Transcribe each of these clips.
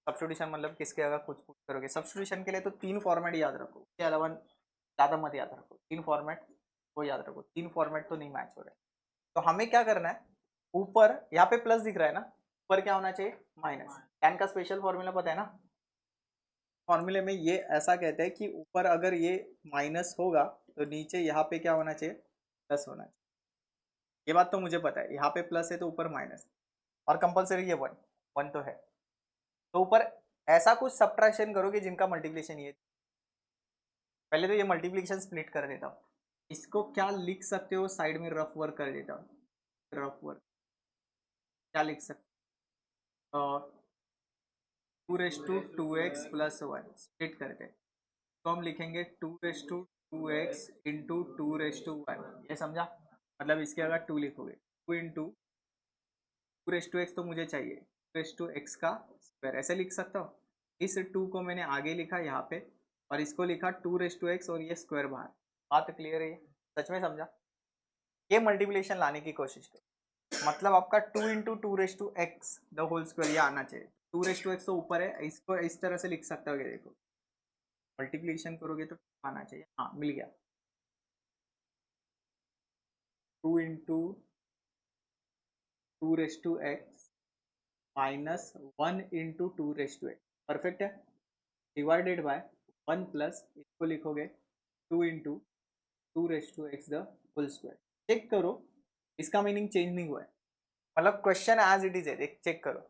Substitution मतलब किसके अगर कुछ कुछ करोगे सब्स्टिट्यूशन के लिए तो 3 फॉर्मेट याद रखो, उसके अलावा ज़्यादा मत याद रखो। 3 फॉर्मेट वो याद रखो, 3 फॉर्मेट तो नहीं मैच हो रहे। तो हमें क्या करना है, ऊपर यहाँ पे प्लस दिख रहा है ना, ऊपर क्या होना चाहिए माइनस। टैन का स्पेशल फॉर्मूला पता है ना, फॉर्मूले में ये ऐसा कहते हैं कि ऊपर अगर ये माइनस होगा तो नीचे यहाँ पे क्या होना चाहिए, प्लस होना चाहिए। ये बात तो मुझे पता है, यहाँ पे प्लस है तो ऊपर माइनस, और कंपलसरी ये वन, वन तो है। तो ऊपर ऐसा कुछ सब्ट्रैक्शन करोगे जिनका मल्टीप्लिकेशन ये, पहले तो ये मल्टीप्लिकेशन स्प्लिट कर देता हूँ। इसको क्या लिख सकते हो, साइड में रफ वर्क कर देता हूँ। रफ वर्क क्या लिख सकते हो, 2 raise to 2x plus 1 split करके तो हम लिखेंगे 2 raise to 2x into 2 raise to 1। ये समझा, मतलब इसके अगर 2 लिखोगे 2 रेस टू एक्स तो मुझे चाहिए 2 रेस टू एक्स का स्क्वायर, ऐसे लिख सकता हूँ। इस 2 को मैंने आगे लिखा यहाँ पे, और इसको लिखा 2 रेस टू एक्स और ये स्क्वायर बाहर। बात क्लियर है, सच में समझा। ये मल्टीप्लिकेशन लाने की कोशिश करो, मतलब आपका 2 into 2 raise to x the whole square ये आना चाहिए। 2 रेस टू एक्स तो ऊपर है, इसको इस तरह से लिख सकते हो, देखो मल्टीप्लिकेशन करोगे तो आना चाहिए। हाँ मिल गया, 2 into 2 raise to X minus 1 into 2 raise to X, perfect है। डिवाइडेड बाय 1 प्लस इसको लिखोगे 2 into 2 raise to x the whole square. Check करो इसका मीनिंग चेंज नहीं हुआ है, मतलब क्वेश्चन एज इट इज है, देख चेक करो।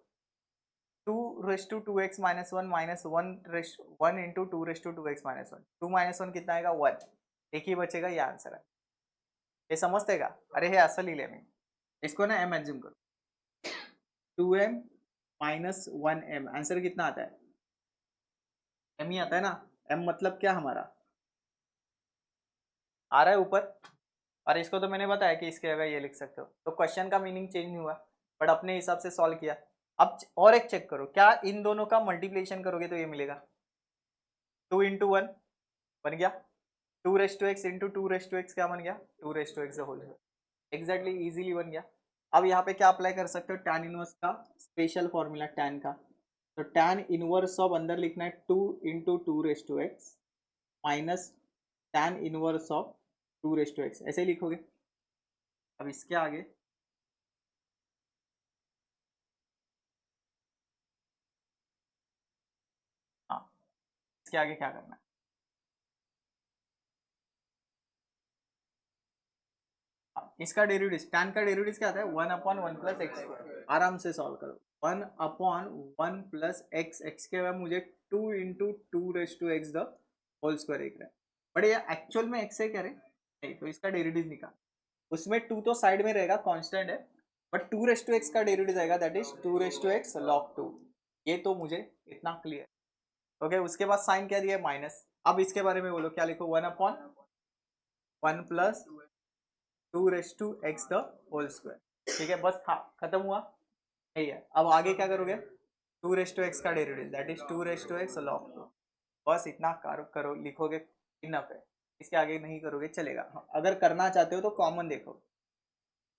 2 raise to 2x minus 1 into 2 raise to 2x minus 1, 2 minus 1 कितना आएगा 1, एक ही बचेगा, ये आंसर है। ये समझते का, अरे हे असं लिहिले मी, इसको ना m एज्यूम करो, 2m माइनस 1m, आंसर कितना आता है, m ही आता है ना। m मतलब क्या हमारा आ रहा है ऊपर, और इसको तो मैंने बताया कि इसके अगर ये लिख सकते हो, तो क्वेश्चन का मीनिंग चेंज नहीं हुआ, बट अपने हिसाब से सॉल्व किया। अब और एक चेक करो, क्या इन दोनों का मल्टीप्लिकेशन करोगे तो ये मिलेगा 2 इंटू 1 बन गया, 2 raise to X into 2 raise to X क्या बन गया, 2 raise to X whole, exactly easily बन गया। अब यहाँ पे क्या अप्लाई कर सकते हो, टैन इनवर्स का स्पेशल फॉर्मूला टैन का, तो टैन इनवर्स ऑफ अंदर लिखना है 2 into 2 raise to X minus tan inverse of 2 raise to X, ऐसे ही लिखोगे। अब इसके आगे हाँ, इसके आगे क्या करना है, इसका डेरिवेटिव, टैन का डेरिवेटिव क्या आता है 1/1 प्लस एक्स, आराम से सॉल्व करो। 1/1 प्लस एक्स, एक्स के बाद मुझे 2 into 2 raise to x the whole square एक रहा है, बट ये एक्चुअल में एक्स है क्या रे, नहीं, तो इसका डेरिवेटिव निकाल, उसमें 2 तो साइड में रहेगा कांस्टेंट है, बट 2 रेस टू एक्स का डेरिवेटिव आएगा, that is 2 raise to x log 2। ये तो मुझे इतना क्लियर, ओके। उसके बाद साइन क्या दिया माइनस, अब इसके बारे में बोलो क्या लिखो, 1/1 plus 2 raise to x the whole square, ठीक है, बस हाँ खत्म हुआ, यही है। अब आगे क्या करोगे, 2 रेस टू एक्स का derivative that is 2 raise to x log 2, बस इतना करो, लिखोगे इनफ है, इसके आगे नहीं करोगे चलेगा। हाँ, अगर करना चाहते हो तो कॉमन देखो,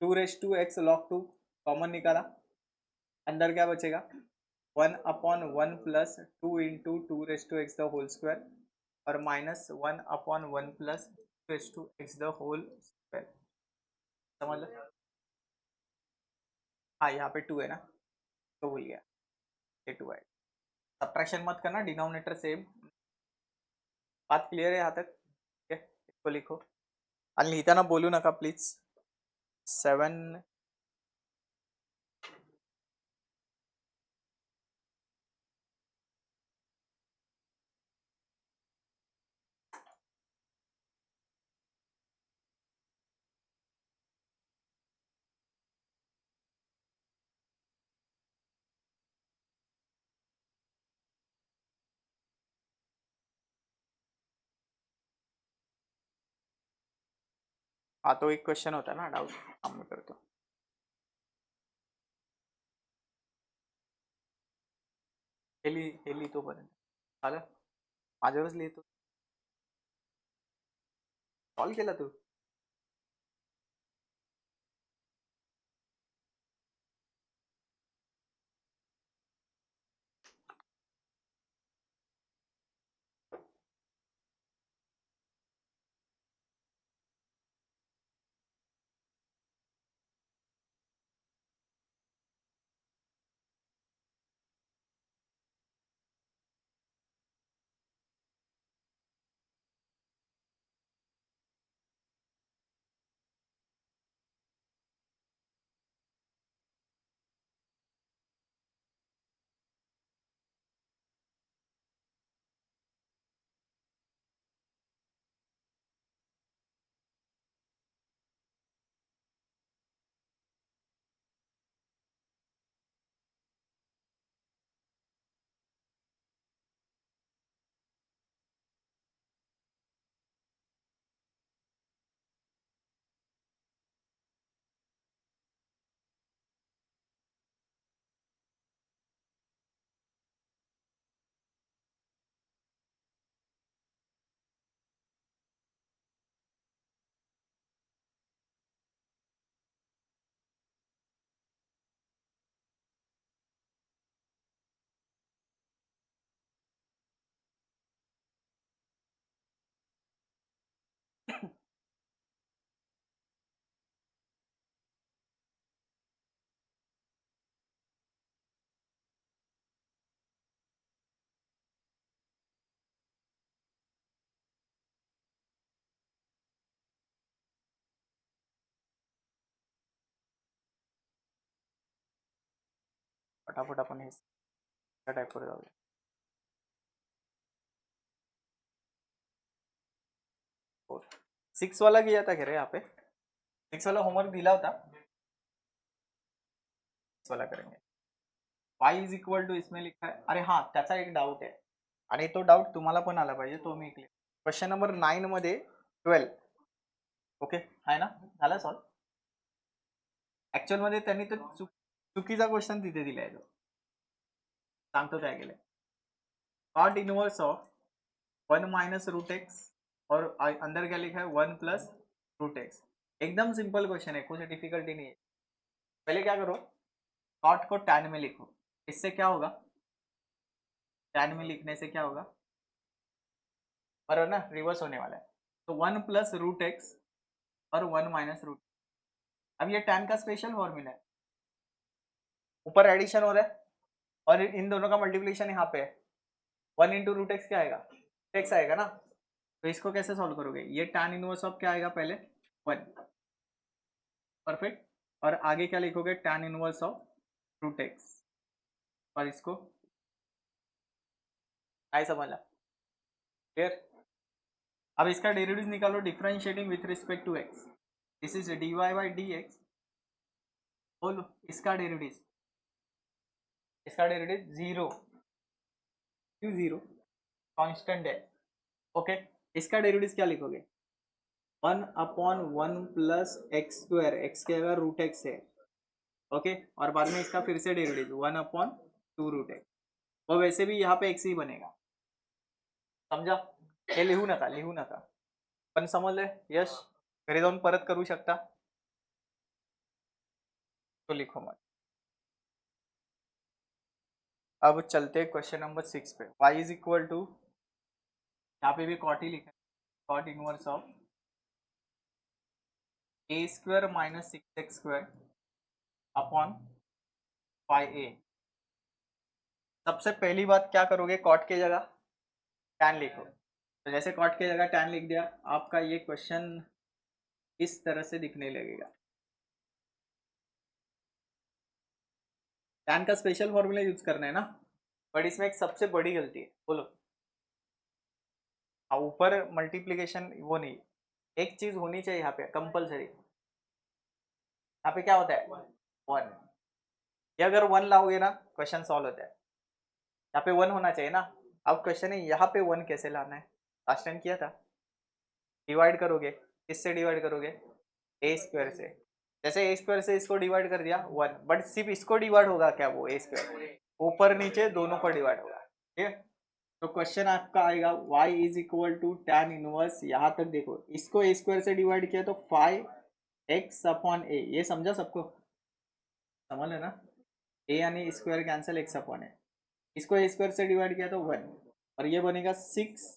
2 raise to x log 2 common निकाला, अंदर क्या बचेगा 1/1 plus 2 into 2 raise to x the whole square, और minus 1/1 plus raise to x the whole square, समझ लो। हाँ यहाँ पे 2 है ना, तो भूल गया, ये 2 है, सब्ट्रैक्शन मत करना, डिनोमिनेटर सेम। बात क्लियर है यहाँ तक, ठीक है, इसको लिखो, आणि लिहिताना बोलू नका प्लीज। 7, हाँ तो एक क्वेश्चन होता है ना डाउट, हम मैं करतो, हे लिहितो पर्यंत झालं, माझ्यावरच लिहितो, सॉल्व केला तू, फटाफट आपण हे टाईप करू जाऊया. 6 वाला किया था क्या रे यहाँ पे? 6 वाला होमवर्क दिला होता, 6 वाला करेंगे. y इज इक्वल टू इसमें लिखा है, अरे हाँ त्याचा एक डाऊट आहे आणि तो डाऊट तुम्हाला पण आला पाहिजे, तो मी क्लिअर. क्वेश्चन नंबर 9 मध्ये 12 ओके आहे ना, झाला सॉल्व. ऍक्च्युअल मध्ये त्यांनी तर चुकीचा क्वेश्चन तिथे दिलाय, तो सांगतो काय केलंय. Cot inverse of 1 minus root X और अंदर क्या लिखा है 1 प्लस रूट एक्स. एकदम सिंपल क्वेश्चन है, कुछ डिफिकल्टी नहीं है. पहले क्या करो, कॉट को टैन में लिखो. इससे क्या होगा, टैन में लिखने से क्या होगा, बराबर ना, रिवर्स होने वाला है. तो 1 प्लस रूट एक्स और 1 माइनस रूट. अब ये टैन का स्पेशल फॉर्मूला है, ऊपर एडिशन हो रहा है और इन दोनों का मल्टीप्लिकेशन यहाँ पे है. 1 इंटू रूट एक्स क्या आएगा, एक्स आएगा ना. तो इसको कैसे सॉल्व करोगे, ये टैन इनवर्स ऑफ क्या आएगा, पहले 1 परफेक्ट, और आगे क्या लिखोगे, tan inverse of root X, और इसको आई समझा, क्लियर. अब इसका डेरिवेटिव निकालो, differentiating with respect to X. This is dy by D X. बोलो इसका डेरिवेटिव, इसका डेरिवेटिव 0, क्यों 0, कांस्टेंट है. ओके इसका डेरिवेटिव क्या लिखोगे, 1 upon 1 plus x square, x के अगर रूट एक्स है. ओके और बाद में इसका फिर से डेरिवेटिव 1 अपॉन 2 रूट एक्स. वो वैसे भी यहाँ पे एक्स ही बनेगा, समझा. हे लिहू नका पण समजले. यश घरी जाऊन परत करू शकता, तो लिखो मत. अब चलते क्वेश्चन नंबर 6 पे. y इज इक्वल टू, यहाँ पे भी कॉट ही लिखा है, cot inverse of A square minus 6x square upon 5a. सबसे पहली बात क्या करोगे, कॉट की जगह टैन लिखो. तो जैसे कॉट की जगह टैन लिख दिया, आपका ये क्वेश्चन इस तरह से दिखने लगेगा. टैन का स्पेशल फॉर्मूला यूज करना है ना, बट इसमें एक सबसे बड़ी गलती है, बोलो. ऊपर मल्टीप्लीकेशन वो नहीं, एक चीज होनी चाहिए यहाँ पे कंपलसरी. यहाँ पे क्या होता है 1, ये अगर 1 लाओगे ना क्वेश्चन सॉल्व होता है. यहाँ पे 1 होना चाहिए ना. अब क्वेश्चन है यहाँ पे 1 कैसे लाना है, लास्ट टाइम किया था. डिवाइड करोगे, किससे डिवाइड करोगे, ए स्क्वायर से. जैसे ए स्क्वायर से इसको डिवाइड कर दिया 1, बट सिर्फ इसको डिवाइड होगा क्या, वो ए स्क्वायर ऊपर नीचे दोनों को डिवाइड होगा. ठीक है, तो क्वेश्चन आपका आएगा y is equal to tan inverse, यहाँ तक देखो, इसको ए स्क्वायर से डिवाइड किया तो 5x अपॉन ए. ये समझा सबको, समझ लेना. ए यानी स्क्वायर कैंसिल, एक्स अपॉन ए. इसको ए स्क्वायर से डिवाइड किया तो 1, और ये बनेगा 6x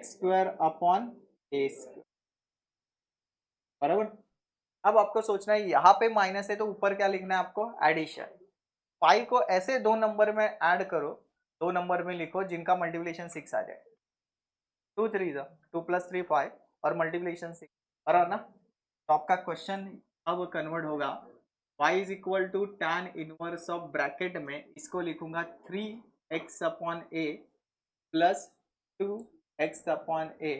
square upon a square, बराबर. अब आपको सोचना है यहाँ पे माइनस है तो ऊपर क्या लिखना है आपको, एडिशन. 5 को ऐसे 2 नंबर में ऐड करो, 2 नंबर में लिखो जिनका मल्टीप्लिकेशन 6 आ जाए. 2 3 2 प्लस 3 5 और मल्टीप्लिकेशन 6, बराबर ना. तो आपका क्वेश्चन अब कन्वर्ट होगा, y is equal to tan inverse of, bracket में इसको लिखूंगा 3x upon a plus 2x upon a,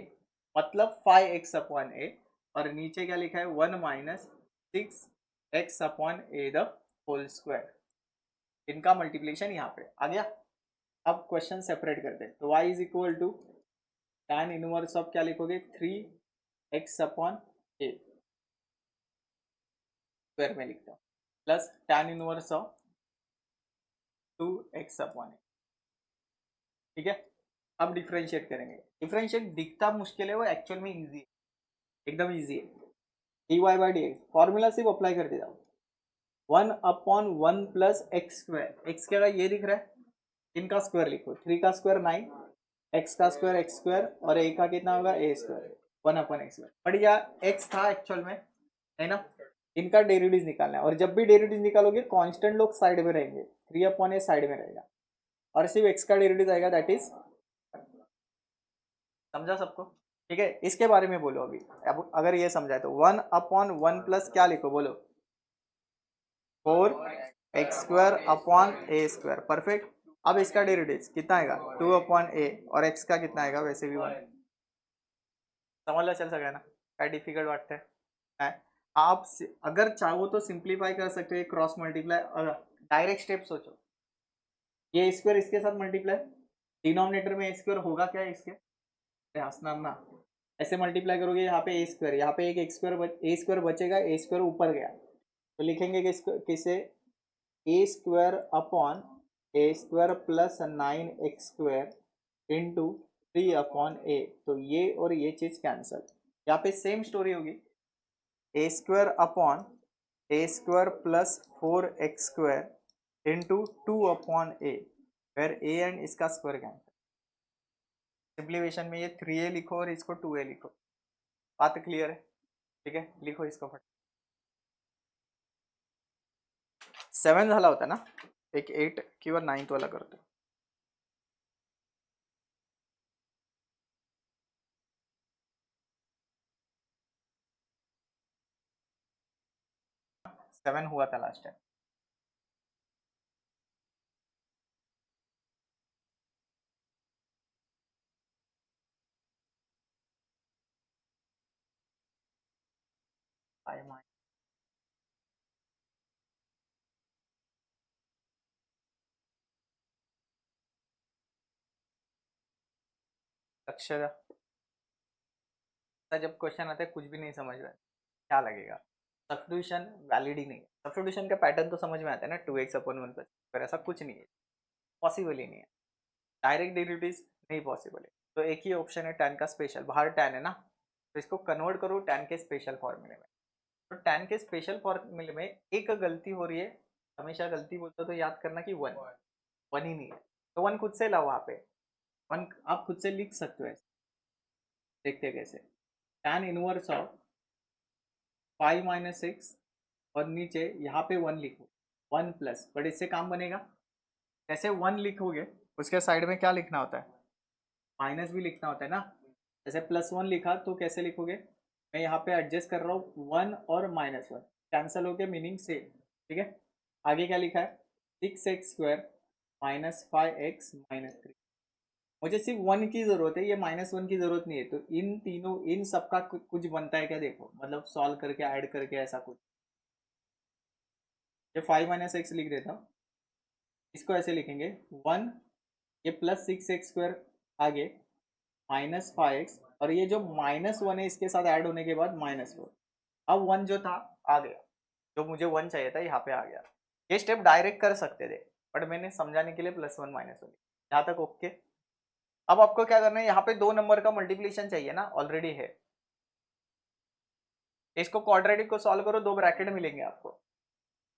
मतलब 5x अपॉन ए, और नीचे क्या लिखा है 1 minus 6x upon a the whole square. इनका मल्टीप्लिकेशन यहाँ पे आ गया. अब क्वेश्चन सेपरेट करते हैं. तो y is equal to tan inverse of क्या लिखोगे, 3x अपॉन ए स्क्वायर में लिखता हूँ, plus tan inverse of 2x upon a. ठीक है, अब डिफरेंशिएट करेंगे. डिफरेंशिएट दिखता मुश्किल है, वो एक्चुअल में इजी है, एकदम इजी है. dy by D x formula सिर्फ अप्लाई करते जाओ. 1 upon 1 plus x square, x क्या ये दिख रहा है, इनका स्क्वायर लिखो. 3 का स्क्वायर 9, एक्स का स्क्वायर एक्स स्क्वायर, और ए का कितना होगा a square, 1 upon x square. But यह एक्स था एक्चुअल में, है ना. इनका डेरिवेटिव निकालना है, और जब भी डेरिवेटिव निकालोगे कांस्टेंट लोग साइड में रहेंगे, 3 अपॉन ए साइड में रहेगा, और सिर्फ एक्स का डेरिवेटिव आएगा, दैट इज, समझा सबको. ठीक है, इसके बारे में बोलो अभी. अब अगर ये समझाए तो 1 अपॉन 1 प्लस क्या लिखो, बोलो 4 x square upon a square, perfect. अब इसका डेरिवेटिव कितना आएगा, 2 अपॉन ए, और एक्स का कितना आएगा, वैसे भी 1। समझ चल सका ना, क्या डिफिकल्ट वाटते है। आप अगर चाहो तो सिंप्लीफाई कर सकते हो, क्रॉस मल्टीप्लाई, डायरेक्ट स्टेप सोचो। ये स्क्वायर इसके साथ मल्टीप्लाई, डिनोमिनेटर में ए स्क्वायर होगा क्या इसके, हंसना ना, ऐसे मल्टीप्लाई करोगे, यहाँ पे ए स्क्वायर, यहाँ पे एक ए स्क्वायर बचेगा, ए स्क्वायर ऊपर गया, तो लिखेंगे किसे, a square upon a square plus 9x square into 3 upon a, तो ये और ये चीज कैंसल। यहाँ पे सेम स्टोरी होगी, a square upon a square plus 4x square into 2 upon a, फिर ए एंड इसका स्क्वायर कैंसल। सिंप्लीफिकेशन में ये 3a लिखो और इसको 2a लिखो, बात क्लियर है, ठीक है, लिखो इसको फट। 7 झाला होता ना, एक 8 किंवा 9th वाला करतो, 7 हुआ था लास्ट टाइम। अक्षर, जब क्वेश्चन आता है कुछ भी नहीं समझ रहा है, क्या लगेगा, सब्स्टिट्यूशन वैलिड ही नहीं है। सब्स्टिट्यूशन का पैटर्न तो समझ में आता है ना, 2x अपॉन 1 प्लस, पर ऐसा कुछ नहीं है, पॉसिबल ही नहीं है, डायरेक्ट डेरिवेटिव्स नहीं पॉसिबल है। तो एक ही ऑप्शन है tan का स्पेशल, बाहर tan है ना, तो इसको कन्वर्ट करो tan के स्पेशल फॉर्मूले में। तो tan के स्पेशल फॉर्मूले में एक गलती हो रही है, हमेशा गलती बोलते तो याद करना कि 1 1 ही नहीं है, तो 1 खुद से लाओ, वहाँ पे 1 आप खुद से लिख सकते हो ऐसे। देखते हैं कैसे, tan इनवर्स ऑफ 5 माइनस 6 और नीचे यहाँ पे 1 लिखो, 1 प्लस, बट इससे काम बनेगा कैसे, 1 लिखोगे उसके साइड में क्या लिखना होता है, माइनस भी लिखना होता है ना। जैसे +1 लिखा तो कैसे लिखोगे, मैं यहाँ पे एडजस्ट कर रहा हूँ, 1 और -1 कैंसिल हो गया, मीनिंग सेम, ठीक है। आगे क्या लिखा है, 6x square minus 5x minus 3, मुझे सिर्फ 1 की जरूरत है, ये -1 की जरूरत नहीं है, तो इन तीनों इन सबका कुछ बनता है क्या, देखो, मतलब सॉल्व करके ऐड करके ऐसा कुछ, ये 5 माइनस एक्स लिख देता हूँ, इसको ऐसे लिखेंगे 1, ये +6x स्क्वायर आगे -5x, और ये जो -1 है इसके साथ ऐड होने के बाद -4, अब 1 जो था आ गया, जो मुझे 1 चाहिए था यहाँ पे आ गया। ये स्टेप डायरेक्ट कर सकते थे, बट मैंने समझाने के लिए +1 -1, यहाँ तक ओके। अब आपको क्या करना है, यहाँ पे 2 नंबर का मल्टीप्लिकेशन चाहिए ना, ऑलरेडी है, इसको क्वाड्रेटिक को सॉल्व करो, 2 ब्रैकेट मिलेंगे आपको,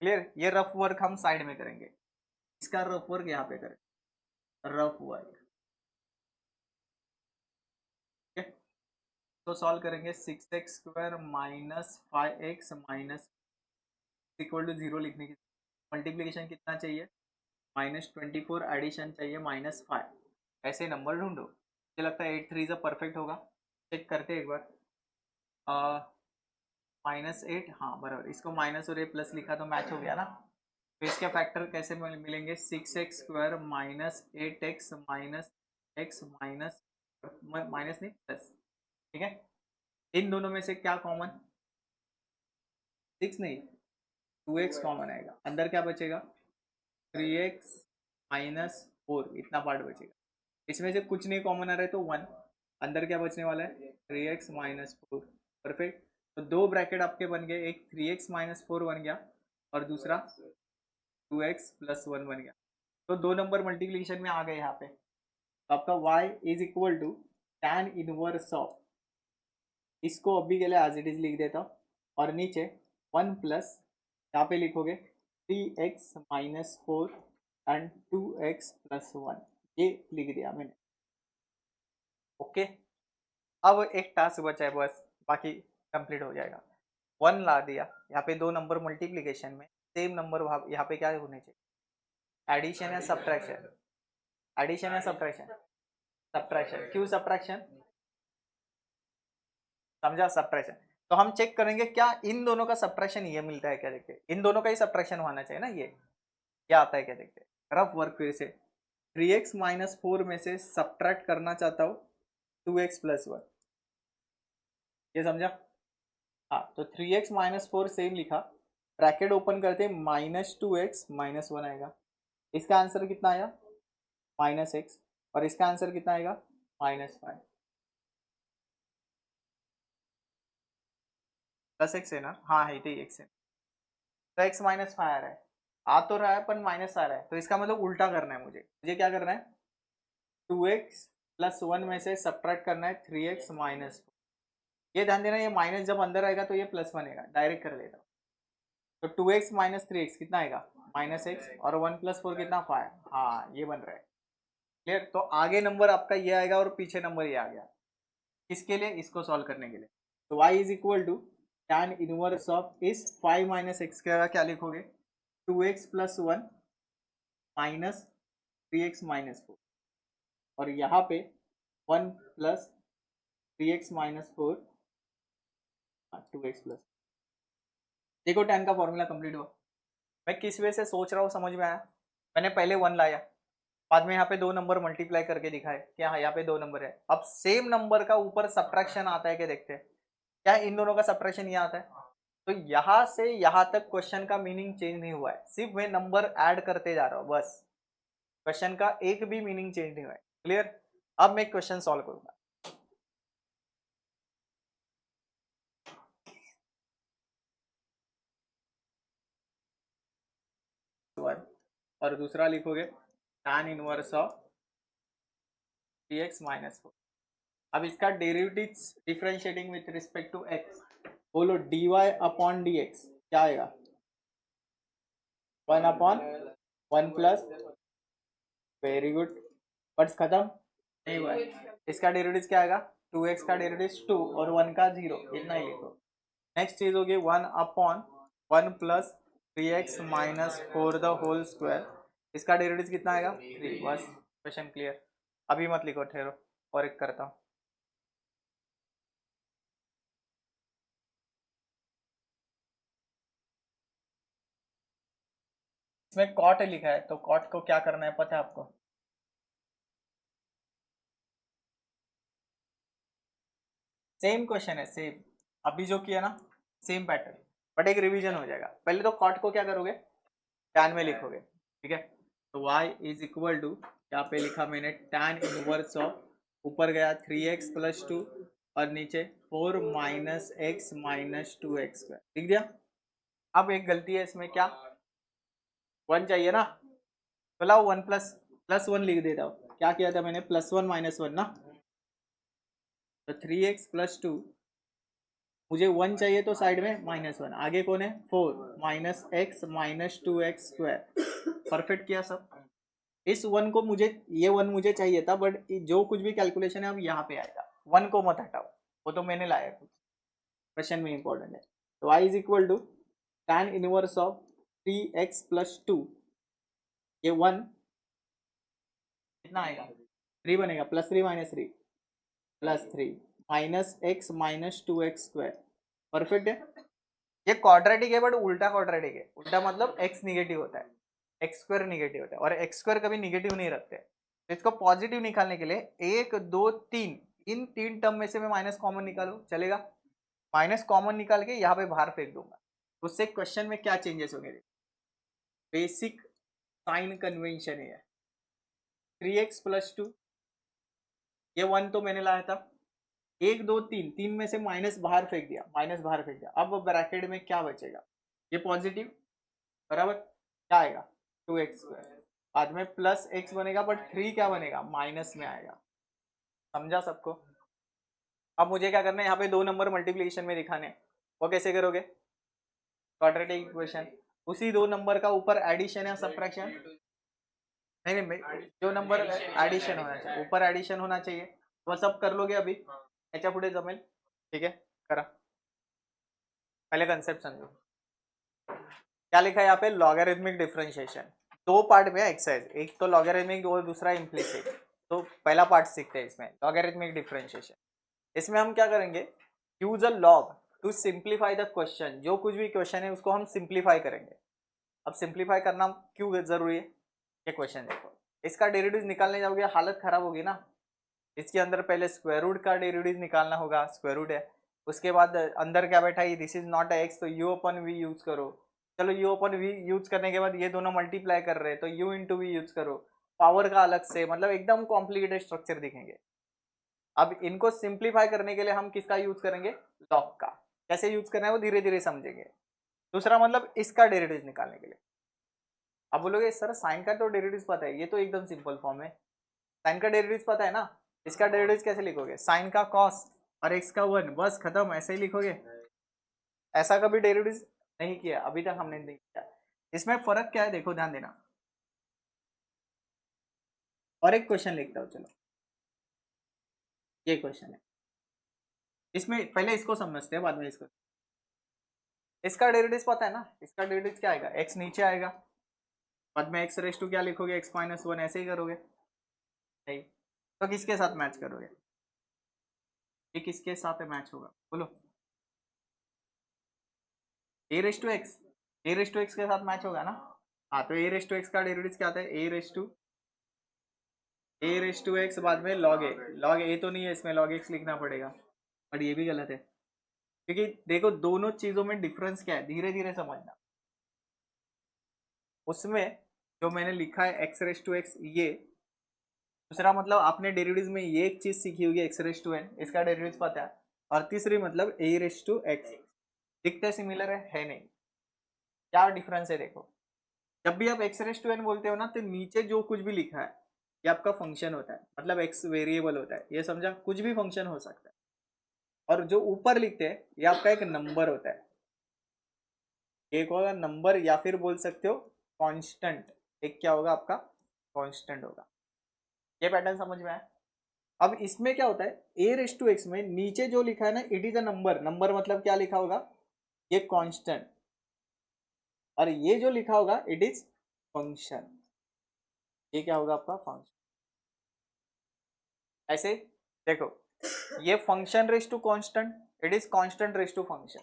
क्लियर। ये रफ वर्क हम साइड में करेंगे, इसका रफ वर्क यहाँ पे करें, रफ वर्क, ठीक है। तो सॉल्व करेंगे, 6x square minus 5x minus equal to 0 लिखने की, मल्टीप्लीकेशन कितना चाहिए, -24, एडिशन चाहिए -5, ऐसे नंबर ढूंढो, मुझे लगता है 8 3 से परफेक्ट होगा, चेक करते हैं एक बार। -8, हाँ बराबर, इसको माइनस और ये प्लस लिखा तो मैच हो गया ना। तो इसके फैक्टर कैसे मिलेंगे, 6x square minus 8x minus x minus minus नहीं प्लस, ठीक है। इन दोनों में से क्या कॉमन, 6 नहीं 2x कॉमन आएगा, अंदर क्या बचेगा, 3x माइनस 4, इतना पार्ट बचेगा। इसमें से कुछ नहीं कॉमन आ रहा है तो 1, अंदर क्या बचने वाला है, 3x माइनस 4, परफेक्ट। तो 2 ब्रैकेट आपके बन गए, एक 3x माइनस 4 बन गया और दूसरा 2x प्लस 1 बन गया, तो 2 नंबर मल्टीप्लीकेशन में आ गए यहाँ पे। तो आपका y is equal to tan inverse of, इसको अभी के लिए एज इट इज लिख देता हूँ, और नीचे 1 प्लस, यहाँ पे लिखोगे 3x minus 4 and 2x plus 1, ये लिख दिया मैंने, ओके। अब एक टास्क बचा है बस, बाकी कंप्लीट हो जाएगा। 1 ला दिया, यहाँ पे 2 नंबर मल्टीप्लीकेशन में सेम नंबर यहाँ पे क्या होने चाहिए, एडिशन या सब्ट्रैक्शन, एडिशन या सब्ट्रैक्शन, सब्ट्रैक्शन, क्यों सब्ट्रैक्शन, समझा, सब्ट्रैक्शन। तो हम चेक करेंगे क्या इन दोनों का सब्ट्रैक्शन ये मिलता है क्या, देखते इन दोनों का ही सब्ट्रैक्शन होना चाहिए ना, ये क्या आता है क्या देखते हैं। रफ वर्क फिर से 3x माइनस 4 में से सब्ट्रैक्ट करना चाहता हूँ 2x प्लस 1, ये समझा। हाँ तो 3x माइनस 4 सेम लिखा, ब्रैकेट ओपन करते -2x माइनस 1 आएगा। इसका आंसर कितना आया -x, और इसका आंसर कितना आएगा -5 प्लस एक्स है ना, हाँ है तो एक्स है, तो x -5 आ रहा है, आ तो रहा है पर माइनस आ रहा है, तो इसका मतलब उल्टा करना है मुझे क्या करना है 2x प्लस 1 में से सब्ट्रैक्ट करना है 3x माइनस, ये ध्यान देना ये माइनस जब अंदर आएगा तो ये प्लस बनेगा, डायरेक्ट कर लेता हूँ। तो 2x माइनस 3x कितना आएगा -x, और 1 प्लस 4 कितना 5, हाँ ये बन रहा है क्लियर। तो आगे नंबर आपका ये आएगा और पीछे नंबर ये आ गया, किसके लिए, इसको सॉल्व करने के लिए। तो y is equal to tan inverse of इस 5 माइनस एक्स का क्या लिखोगे 2x plus 1 minus 3x minus 4, और यहाँ पे 1 plus 3x minus 4 2x plus, देखो tan का फॉर्मूला कंप्लीट हुआ। मैं किस वे से सोच रहा हूँ समझ में आया, मैंने पहले 1 लाया, बाद में यहाँ पे 2 नंबर मल्टीप्लाई करके दिखाए क्या, हाँ यहाँ पे 2 नंबर है। अब सेम नंबर का ऊपर सब्ट्रैक्शन आता है क्या देखते हैं, क्या इन दोनों का सब्ट्रैक्शन ये आता है, तो यहाँ से यहाँ तक क्वेश्चन का मीनिंग चेंज नहीं हुआ है, सिर्फ मैं नंबर ऐड करते जा रहा हूँ बस, क्वेश्चन का एक भी मीनिंग चेंज नहीं हुआ है, क्लियर। अब मैं क्वेश्चन सॉल्व करूंगा। और दूसरा लिखोगे tan inverse of 3x minus 4। अब इसका derivative differentiating with respect to x, बोलो dy अपॉन dx क्या आएगा 1 अपॉन 1 प्लस, वेरी गुड, बट्स खत्म नहीं हुआ है। इसका डेरिवेटिव क्या आएगा 2x का डेरिवेटिव 2 और 1 का 0, इतना ही लिखो। नेक्स्ट चीज होगी 1 upon 1 plus 3x minus 4 the whole square, इसका डेरिवेटिव कितना आएगा 3, बस क्वेश्चन क्लियर। अभी मत लिखो, ठहरो और एक करता हूँ। इसमें कॉट लिखा है, तो कॉट को क्या करना है पता है आपको, सेम क्वेश्चन है सेम, अभी जो किया ना सेम पैटर्न, बट एक रिवीजन हो जाएगा। पहले तो कॉट को क्या करोगे टैन में लिखोगे, ठीक है। तो y इज इक्वल टू, यहाँ पे लिखा मैंने टैन इनवर्स ऑफ, ऊपर गया 3x प्लस 2 और नीचे 4 माइनस एक्स माइनस 2x लिख दिया। अब एक गलती है इसमें, क्या 1 चाहिए ना, तो लाओ 1 प्लस प्लस 1 लिख देता हूँ, क्या किया था मैंने +1 -1 ना, तो 3x प्लस 2, मुझे 1 चाहिए तो साइड में -1, आगे कौन है 4 minus x minus 2x square, perfect किया सब। इस 1 को मुझे, ये 1 मुझे चाहिए था, बट जो कुछ भी कैलकुलेशन है अब यहाँ पे आएगा, 1 को मत हटाओ, वो तो मैंने लाया कुछ, क्वेश्चन में इंपॉर्टेंट है। तो y is equal to tan inverse of 3x plus 2, ये 1 कितना आएगा 3 बनेगा, +3 -3 +3 minus x minus 2x square, perfect है। ये क्वाड्रेटिक है बट उल्टा क्वाड्रेटिक है, उल्टा मतलब x निगेटिव होता है, एक्स स्क्वायर निगेटिव होता है, और एक्स स्क्वायर कभी निगेटिव नहीं रखते। तो इसको पॉजिटिव निकालने के लिए 1 2 3, इन 3 टर्म में से मैं माइनस कॉमन निकालू चलेगा, माइनस कॉमन निकाल के यहाँ पे बाहर फेंक दूंगा, उससे क्वेश्चन में क्या चेंजेस होंगे, बेसिक साइन कन्वेंशन है 3x प्लस 2, ये 1 तो मैंने लाया था, 1 2 3, 3 में से माइनस बाहर फेंक दिया, माइनस बाहर फेंक दिया, अब ब्रैकेट में क्या बचेगा, ये पॉजिटिव बराबर, क्या आएगा 2x स्क्वायर, बाद में प्लस x बनेगा, बट 3 क्या बनेगा माइनस में आएगा, समझा सबको। अब मुझे क्या करना है, यहाँ पे 2 नंबर मल्टीप्लीकेशन में दिखाने, वो कैसे करोगे क्वाड्रेटिक इक्वेशन, उसी 2 नंबर का ऊपर एडिशन या सब्ट्रैक्शन, नहीं नहीं, जो नंबर एडिशन होना चाहिए ऊपर एडिशन होना चाहिए, वो सब कर लोगे अभी, याच्या पुढे जमेल, ठीक है करा, पहले कंसेप्ट समझो। क्या लिखा है यहाँ पे लॉगरिथमिक डिफरेंशिएशन, 2 पार्ट में एक्सरसाइज, एक तो लॉगरिथमिक और दूसरा इम्प्लिसिट, तो पहला पार्ट सीखते हैं इसमें लॉगरिथमिक डिफरेंशिएशन। इसमें हम क्या करेंगे, use a log to simplify the question, जो कुछ भी क्वेश्चन है उसको हम सिंप्लीफाई करेंगे, अब सिंप्लीफाई करना क्यों जरूरी है, ये क्वेश्चन देखो। इसका डेरिवेटिव निकालने जाओगे हालत खराब होगी ना। इसके अंदर पहले स्क्वायर रूट का डेरिवेटिव निकालना होगा, स्क्वायर रूट है। उसके बाद अंदर क्या बैठा है, दिस इज नॉट एक्स, तो यू अपन वी यूज करो। चलो यू अपन वी यूज करने के बाद ये दोनों मल्टीप्लाई कर रहे हैं तो यू इंटू वी यूज करो, पावर का अलग से, मतलब एकदम कॉम्प्लिकेटेड स्ट्रक्चर दिखेंगे। अब इनको सिंप्लीफाई करने के लिए हम किसका यूज करेंगे, लॉग का। कैसे यूज करना है वो धीरे धीरे समझेंगे। दूसरा मतलब इसका डेरिवेटिव निकालने के लिए, अब बोलोगे सर साइन का तो डेरिवेटिव पता है, ये तो एकदम सिंपल फॉर्म है। साइन का डेरिवेटिव पता है ना, इसका डेरिवेटिव कैसे लिखोगे, साइन का कॉस और एक्स का 1, बस खत्म, ऐसे ही लिखोगे। ऐसा कभी डेरिवेटिव नहीं किया अभी तक, हमने नहीं किया। इसमें फर्क क्या है देखो, ध्यान देना। और एक क्वेश्चन लिखता हूं, चलो ये क्वेश्चन है। इसमें पहले इसको समझते हैं, बाद में इसको। इसका डेरिवेटिव पता है ना, इसका डेरिवेटिव क्या आएगा, एक्स नीचे आएगा, बाद में एक्स रेस टू क्या लिखोगे, एक्स माइनस 1, ऐसे ही करोगे। नहीं तो किसके साथ मैच करोगे, ये किसके साथ मैच होगा बोलो, a raise to x, a raise to x के साथ मैच होगा ना। हाँ तो ए रेस टू एक्स का डेरिवेटिव क्या आता है, ए रेस टू एक्स बाद में लॉग ए, लॉग ए तो नहीं है इसमें, लॉग एक्स लिखना पड़ेगा, और ये भी गलत है। क्योंकि देखो दोनों चीजों में डिफरेंस क्या है, धीरे धीरे समझना। उसमें जो मैंने लिखा है एक्स रेस टू एक्स, ये दूसरा मतलब आपने डेरिवेटिव में ये एक चीज सीखी होगी, एक्स रेस टू एन, इसका डेरिवेटिव पता है। और तीसरी मतलब ए रेस टू एक्स, दिखते सिमिलर है नहीं, क्या डिफरेंस है देखो। जब भी आप एक्स रेस टू एन बोलते हो ना, तो नीचे जो कुछ भी लिखा है ये आपका फंक्शन होता है, मतलब एक्स वेरिएबल होता है, ये समझा, कुछ भी फंक्शन हो सकता है। और जो ऊपर लिखते हैं ये आपका एक नंबर होता है, एक होगा नंबर, या फिर बोल सकते हो कांस्टेंट, एक क्या होगा आपका, कांस्टेंट होगा। ये पैटर्न समझ में आया। अब इसमें क्या होता है, ए रेस टू एक्स में नीचे जो लिखा है ना, it is a number, number मतलब क्या लिखा होगा, ये कांस्टेंट, और ये जो लिखा होगा इट इज फंक्शन, ये क्या होगा आपका फंक्शन। ऐसे देखो, ये function raise to constant, it is constant raise to function,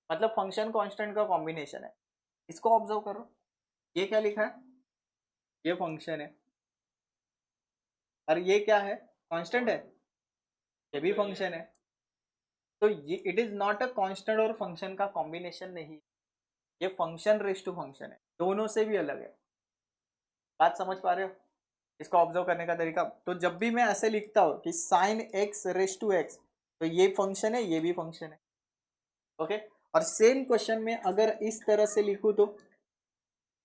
मतलब फंक्शन कांस्टेंट का कॉम्बिनेशन है। इसको ऑब्जर्व करो, ये क्या लिखा है, ये फंक्शन है, और ये क्या है, कांस्टेंट है, ये भी फंक्शन है। तो ये it is not a constant और फंक्शन का कॉम्बिनेशन नहीं, ये फंक्शन रेस टू फंक्शन है, दोनों से भी अलग है। बात समझ पा रहे हो, इसको ऑब्जर्व करने का तरीका। तो जब भी मैं ऐसे लिखता हूँ कि sine x raise to x, तो ये फंक्शन है, ये भी फंक्शन है, ओके। और सेम क्वेश्चन में अगर इस तरह से लिखूं तो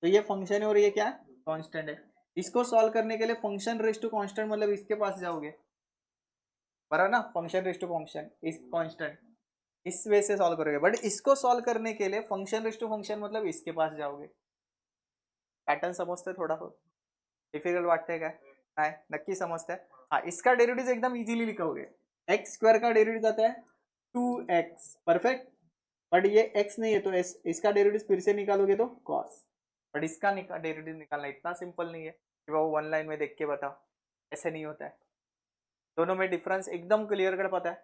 ये फंक्शन है और ये क्या है, कांस्टेंट है। इसको सॉल्व करने के लिए फंक्शन रेस टू कांस्टेंट मतलब इसके पास जाओगे, बराबर ना, फंक्शन रेस टू फंक्शन इस कांस्टेंट, इस वे से सॉल्व करोगे। बट इसको सॉल्व करने के लिए फंक्शन रेस टू फंक्शन मतलब इसके पास जाओगे। पॅटर्न समजते थोड़ा बहुत, डिफिकल्ट वाटतंय काय, नाही नक्की समजतंय। हाँ इसका डेरिवेटिव एकदम इजीली लिखोगे, एक्स स्क्वायर का डेरिवेटिव आता है 2x, परफेक्ट। बट ये x नहीं है तो इसका डेरिवेटिव फिर से निकालोगे तो cos, बट इसका डेरिवेटिव निकालना इतना सिंपल नहीं है कि वो वन लाइन में देख के बताओ, ऐसे नहीं होता है। दोनों में डिफरेंस एकदम क्लियर कर पाता है,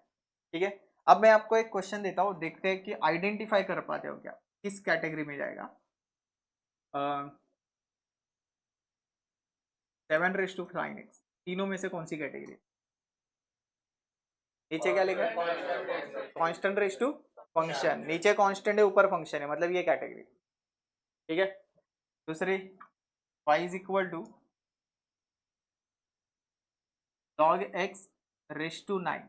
ठीक है। अब मैं आपको एक क्वेश्चन देता हूँ, देखते हैं कि आइडेंटिफाई कर पाते हो क्या, किस कैटेगरी में जाएगा। 7 रेस टू 9x, तीनों में से कौन सी कैटेगरी, नीचे क्या लिखा है, कांस्टेंट रेस टू फंक्शन, नीचे कांस्टेंट है ऊपर फंक्शन है, मतलब ये कैटेगरी, ठीक है। दूसरी y is equal to log x raise to 9,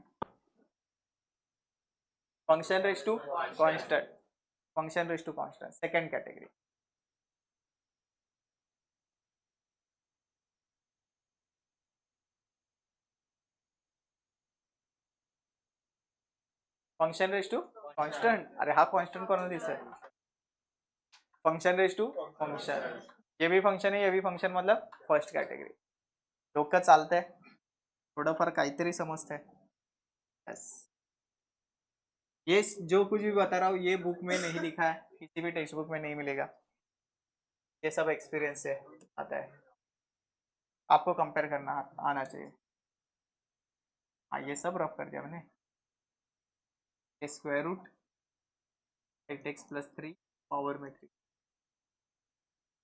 function raise to constant, function raise to constant, second category. Function raise to constant, अरे हा कांस्टेंट कोणाला दिसत, फंक्शन रेस टू फंक्शन, ये भी फंक्शन है, ये भी फंक्शन, मतलब फर्स्ट कैटेगरी। डोकं चालतंय, थोडंफार काहीतरी समजतंय, यस। ये जो कुछ भी बता रहा हूँ ये बुक में नहीं लिखा है, किसी भी टेक्स्ट बुक में नहीं मिलेगा, ये सब एक्सपीरियंस से आता है, आपको कंपेयर करना आना चाहिए। हाँ ये सब रफ कर दिया मैंने, स्क्वायर रूट 8x + 3 पावर में 3,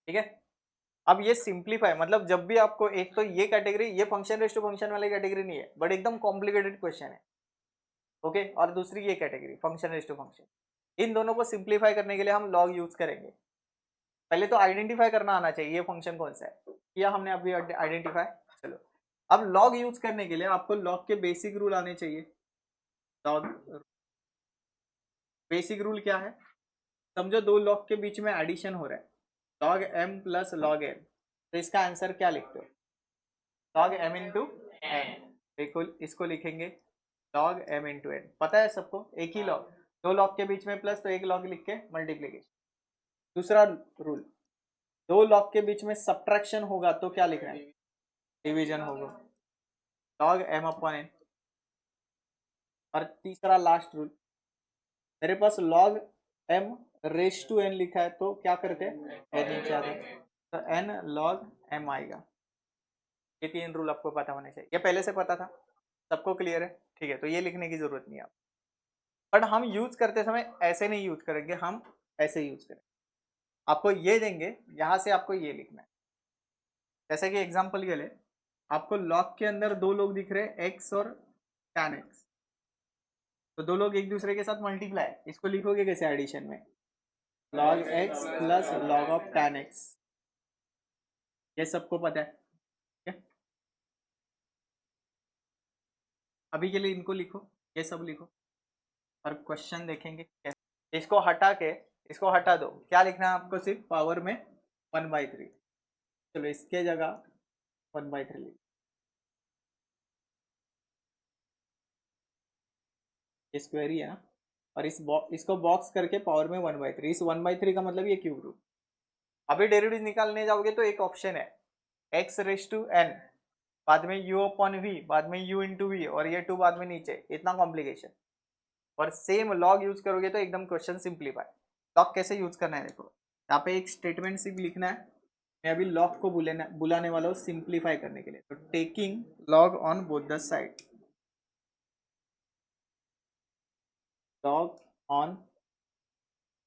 ठीक है। अब ये सिंप्लीफाई मतलब जब भी आपको एक तो ये कैटेगरी, ये फंक्शन रेस्ट टू फंक्शन वाली कैटेगरी नहीं है बट एकदम कॉम्प्लिकेटेड क्वेश्चन है, ओके। और दूसरी ये category function raised to function, इन दोनों को सिंप्लीफाई करने के लिए हम लॉग यूज करेंगे। पहले तो आइडेंटिफाई करना आना चाहिए ये फंक्शन कौन सा है, किया हमने अभी आइडेंटिफाई। चलो अब लॉग यूज करने के लिए आपको लॉग के बेसिक रूल आने चाहिए। लॉग बेसिक रूल क्या है, समझो दो लॉग के बीच में एडिशन हो रहा है, log m plus log n, तो इसका आंसर क्या लिखते हो, लॉग एम इंटू एन। देखो इसको लिखेंगे लॉग एम इंटू एन, पता है सबको एक ही लॉग, दो लॉग के बीच में प्लस तो एक लॉग लिख के मल्टीप्लीकेशन। दूसरा रूल, दो लॉग के बीच में सब्ट्रैक्शन होगा तो क्या लिखना है, डिवीजन होगा, लॉग एम अपॉन एन। और तीसरा लास्ट रूल, मेरे पास log m raise to n लिखा है तो क्या करते हैं, एन नीचे आता है तो एन लॉग एम आएगा। ये तीन रूल आपको पता होने चाहिए, ये पहले से पता था, सबको क्लियर है, ठीक है। तो ये लिखने की जरूरत नहीं है आप, बट हम यूज करते समय ऐसे नहीं यूज करेंगे, हम ऐसे यूज करेंगे। आपको ये देंगे, यहां से आपको ये लिखना है। जैसे कि एग्जांपल के लिए आपको लॉग के अंदर दो लोग दिख रहे हैं एक्स और tan एक्स, तो दो लोग एक दूसरे के साथ मल्टीप्लाई, इसको लिखोगे कैसे एडिशन में, log x plus log of tan x, ये सबको पता है, ठीक है? अभी के लिए इनको लिखो, ये सब लिखो और क्वेश्चन देखेंगे कैसे। इसको हटा के, इसको हटा दो, क्या लिखना है आपको, सिर्फ पावर में 1/3। चलो इसके जगह 1/3 लिख, ये स्क्वायर ही है ना, और इसको बॉक्स करके पावर में 1/3, इस 1/3 का मतलब ये क्यूब रूट। अभी डेरिवेटिव निकालने जाओगे तो एक ऑप्शन है एक्स रेस टू एन, बाद में u अपॉन वी, बाद में u इंटू वी, और ये 2 बाद में नीचे, इतना कॉम्प्लिकेशन। और सेम लॉग यूज करोगे तो एकदम क्वेश्चन सिंप्लीफाई। लॉग कैसे यूज करना है देखो, यहाँ पे एक स्टेटमेंट सिर्फ लिखना है, मैं अभी लॉग को बुलाने वाला हूँ सिंप्लीफाई करने के लिए, तो taking log on both the side, log on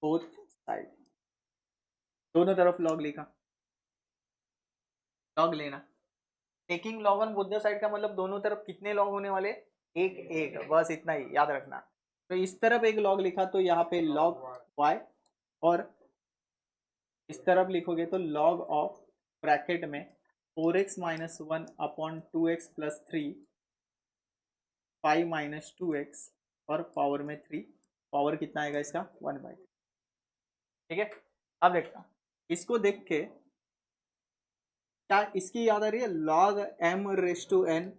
both side, दोनों तरफ लॉग लिखा, लॉग लेना। Taking log on both the side का मतलब दोनों तरफ कितने लॉग होने वाले, एक एक, बस इतना ही याद रखना। तो इस तरफ एक लॉग लिखा तो यहाँ पे लॉग y, और इस तरफ लिखोगे तो लॉग ऑफ ब्रैकेट में 4x minus 1 upon 2x plus 3, 5 minus 2x और पावर में 3, पावर कितना आएगा इसका 1/3, ठीक है। अब देखना, इसको देख के क्या इसकी याद आ रही है, log m raise to n,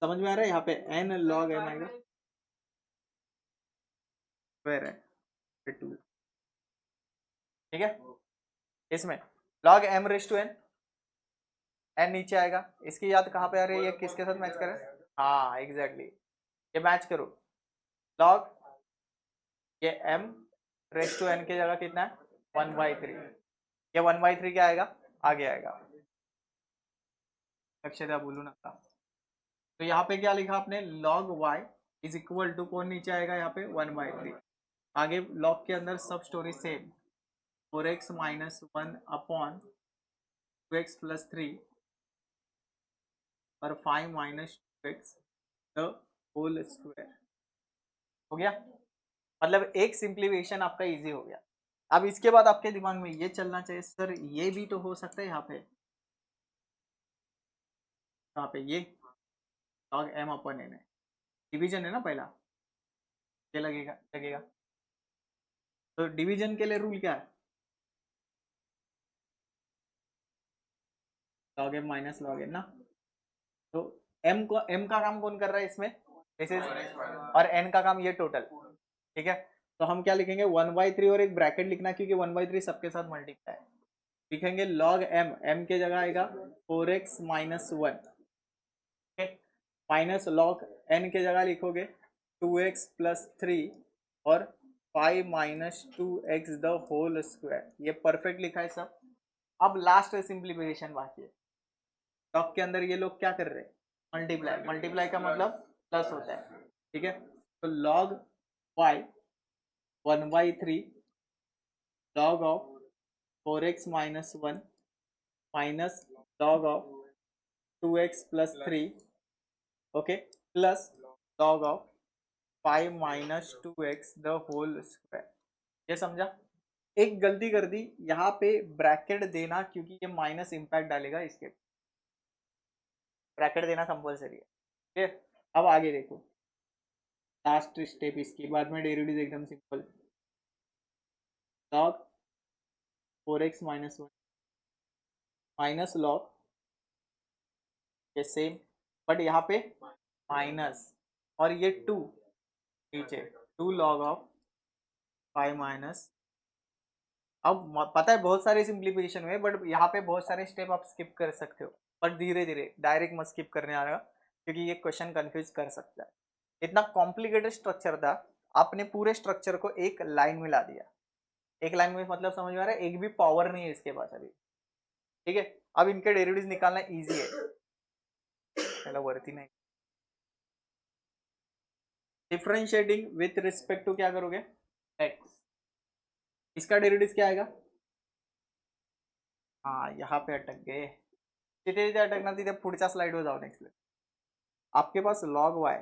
समझ में आ रहा है, यहाँ पे n लॉग m आएगा, स्क्वायर है 2, ठीक है। इसमें log m raise to n, n नीचे आएगा, इसकी याद कहाँ पे आ रही है, ये किसके साथ मैच करें, हाँ एग्जैक्टली, ये मैच करो, लॉग ये m रेस टू n की जगह कितना है 1/3, ये 1/3 क्या आएगा, आगे आएगा, अक्षरता बोलू ना था। तो यहाँ पे क्या लिखा आपने, log y is equal to, कौन नीचे आएगा यहाँ पे 1/3, आगे लॉग के अंदर सब story same, 4x minus 1 upon 2x plus 3 और 5 minus 2x the whole square, हो गया। मतलब एक सिंप्लीफिकेशन आपका इजी हो गया। अब इसके बाद आपके दिमाग में ये चलना चाहिए, सर ये भी तो हो सकता है यहाँ पे, यहाँ पे ये log m अपन n है, डिवीजन है ना पहला, ये लगेगा लगेगा, तो डिवीजन के लिए रूल क्या है, log m minus log n ना, तो m का काम कौन कर रहा है इसमें, इसे, और n का काम ये टोटल, ठीक है। तो हम क्या लिखेंगे 1/3 और एक ब्रैकेट लिखना, क्योंकि 1/3 सबके साथ मल्टीप्लाई, लिखेंगे log m के जगह आएगा 4x minus 1, minus log n के जगह लिखोगे 2x प्लस 3 और 5 minus 2x the whole square, ये परफेक्ट लिखा है सब। अब लास्ट सिंप्लीफिकेशन बाकी है, लॉग के अंदर ये लोग क्या कर रहे हैं, मल्टीप्लाई, मल्टीप्लाई का मतलब प्लस होता है, ठीक है। तो log y 1/3 log of 4x minus 1 minus log of 2x plus 3, okay, plus log of 5 minus 2x the whole square. ये समझा? एक गलती कर दी यहाँ पे, ब्रैकेट देना, क्योंकि ये माइनस इंपैक्ट डालेगा इसके, ब्रैकेट देना कंपलसरी है। फिर अब आगे देखो, लास्ट स्टेप इसके बाद में डेरिवेटिव एकदम simple, log 4x minus 1 minus log, ये सेम, बट यहाँ पे माइनस, और ये 2 नीचे, 2 लॉग ऑफ 5 माइनस। अब पता है बहुत सारे सिंप्लीफिकेशन हुए, बट यहाँ पे बहुत सारे स्टेप आप स्किप कर सकते हो, पर धीरे धीरे, डायरेक्ट मत स्किप करने आ रहा, क्योंकि ये क्वेश्चन कंफ्यूज कर सकता है। इतना कॉम्प्लिकेटेड स्ट्रक्चर था, आपने पूरे स्ट्रक्चर को एक लाइन में ला दिया। एक लाइन में मतलब समझ में आ रहा है, एक भी पावर नहीं है इसके पास अभी, ठीक है। अब इनके डेरिवेटिव्स निकालना इजी है, पहला वर्ती नहीं। डिफरेंशिएटिंग विथ रिस्पेक्ट टू क्या करोगे, एक्स, इसका डेरिवेटिव क्या आएगा, हाँ यहाँ पे अटक गए, तिथे तिथे अटकना, तिथे पुढच्या स्लाइड वर जाओ, नेक्स्ट। आपके पास लॉग वाई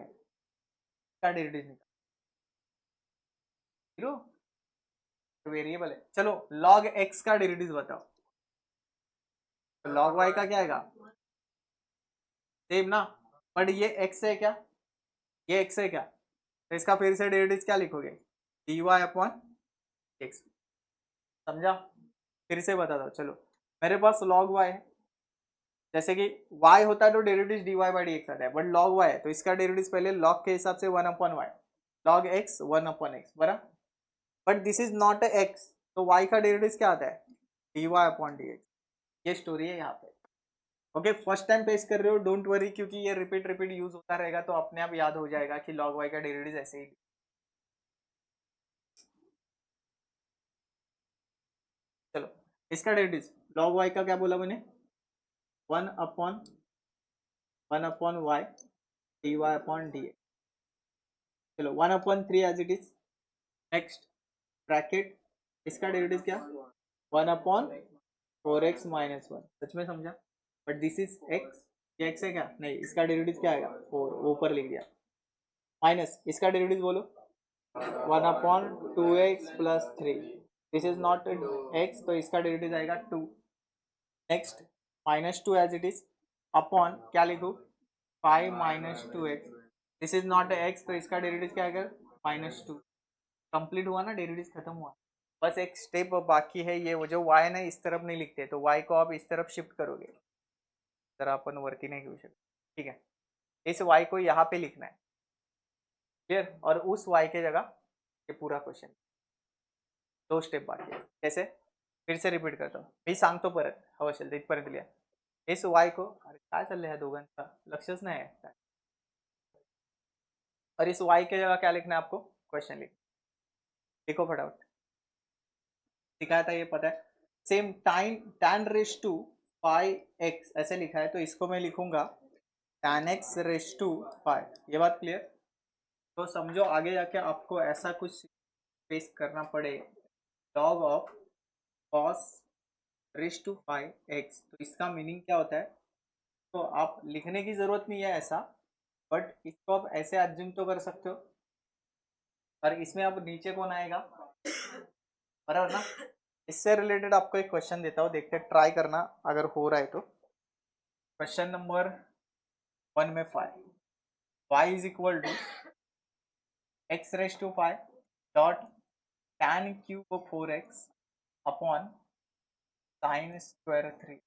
का डेरिवेटिव निकालो, वेरिएबल है, चलो लॉग एक्स का डेरिवेटिव बताओ, तो लॉग वाई का क्या आएगा, सेम ना, बट ये एक्स है क्या, ये एक्स है क्या, तो इसका फिर से डेरिवेटिव क्या लिखोगे, डी वाई अपॉन एक्स। समझा? फिर से बता दो, चलो मेरे पास लॉग वाई है, जैसे कि y होता है तो derivative dy by D x आता है, बट log y है तो इसका डेरिवेटिव पहले log के हिसाब से 1 upon y, log x 1 upon x, बराबर, but this is not x, तो y का डेरिवेटिव क्या आता है, dy अपॉन डी एक्स। ये स्टोरी है यहाँ पे, ओके। फर्स्ट टाइम पेश कर रहे हो, डोंट वरी, क्योंकि ये रिपीट रिपीट यूज होता रहेगा, तो अपने आप याद हो जाएगा कि log y का डेरिवेटिव ऐसे ही। चलो इसका डेरिवेटिव log y का क्या बोला मैंने, 1 upon y d y upon d x. चलो 1/3 as it is, next bracket, इसका डेरिवेटिव क्या, 1/4x माइनस 1, सच में समझा, बट दिस इज x, ये x है क्या, नहीं, इसका डेरिवेटिव क्या आएगा, 4, ऊपर लिख दिया, माइनस इसका डेरिवेटिव बोलो, 1/2x plus 3, this is not x, तो इसका डेरिवेटिव आएगा 2, next -2 as it is, upon क्या लिखूँ, 5 minus 2x, this is not x, तो इसका डेरिवेटिव क्या आएगा, -2। कंप्लीट हुआ ना, डेरिवेटिव खत्म हुआ, बस एक स्टेप बाकी है, ये वो जो y ना इस तरफ नहीं लिखते, तो y को आप इस तरफ शिफ्ट करोगे, तर अपन वरती नहीं घेऊ शकत, ठीक है। इस y को यहाँ पे लिखना है, क्लियर, और उस y के जगह ये पूरा क्वेश्चन, 2 स्टेप बाकी है, कैसे, फिर से रिपीट करता हूँ मी, सांगतो परत, हवं असेल तर इथपर्यंत लिहा, इस y को, अरे काय चाललंय ह्या दोघांचा, लक्षच नाही आहे, और इस y के जगह क्या लिखना है आपको, क्वेश्चन लिखो फटाफट, सिखाया था ये पता है, same time tan raise to 5x ऐसे लिखा है, तो इसको मैं लिखूंगा tan x रेस टू 5, ये बात क्लियर। तो समझो आगे जाके आपको ऐसा कुछ फेस करना पड़े, log of cos raise to 5x, तो इसका मीनिंग क्या होता है, तो आप लिखने की जरूरत नहीं है ऐसा, बट इसको आप ऐसे एज्यूम तो कर सकते हो, और इसमें अब नीचे कौन आएगा, बराबर ना। इससे रिलेटेड आपको एक क्वेश्चन देता हूँ, देखते ट्राई करना अगर हो रहा है तो, क्वेश्चन नंबर 1 में 5, y is equal to x raise to 5 dot tan cube 4x upon sine square 3।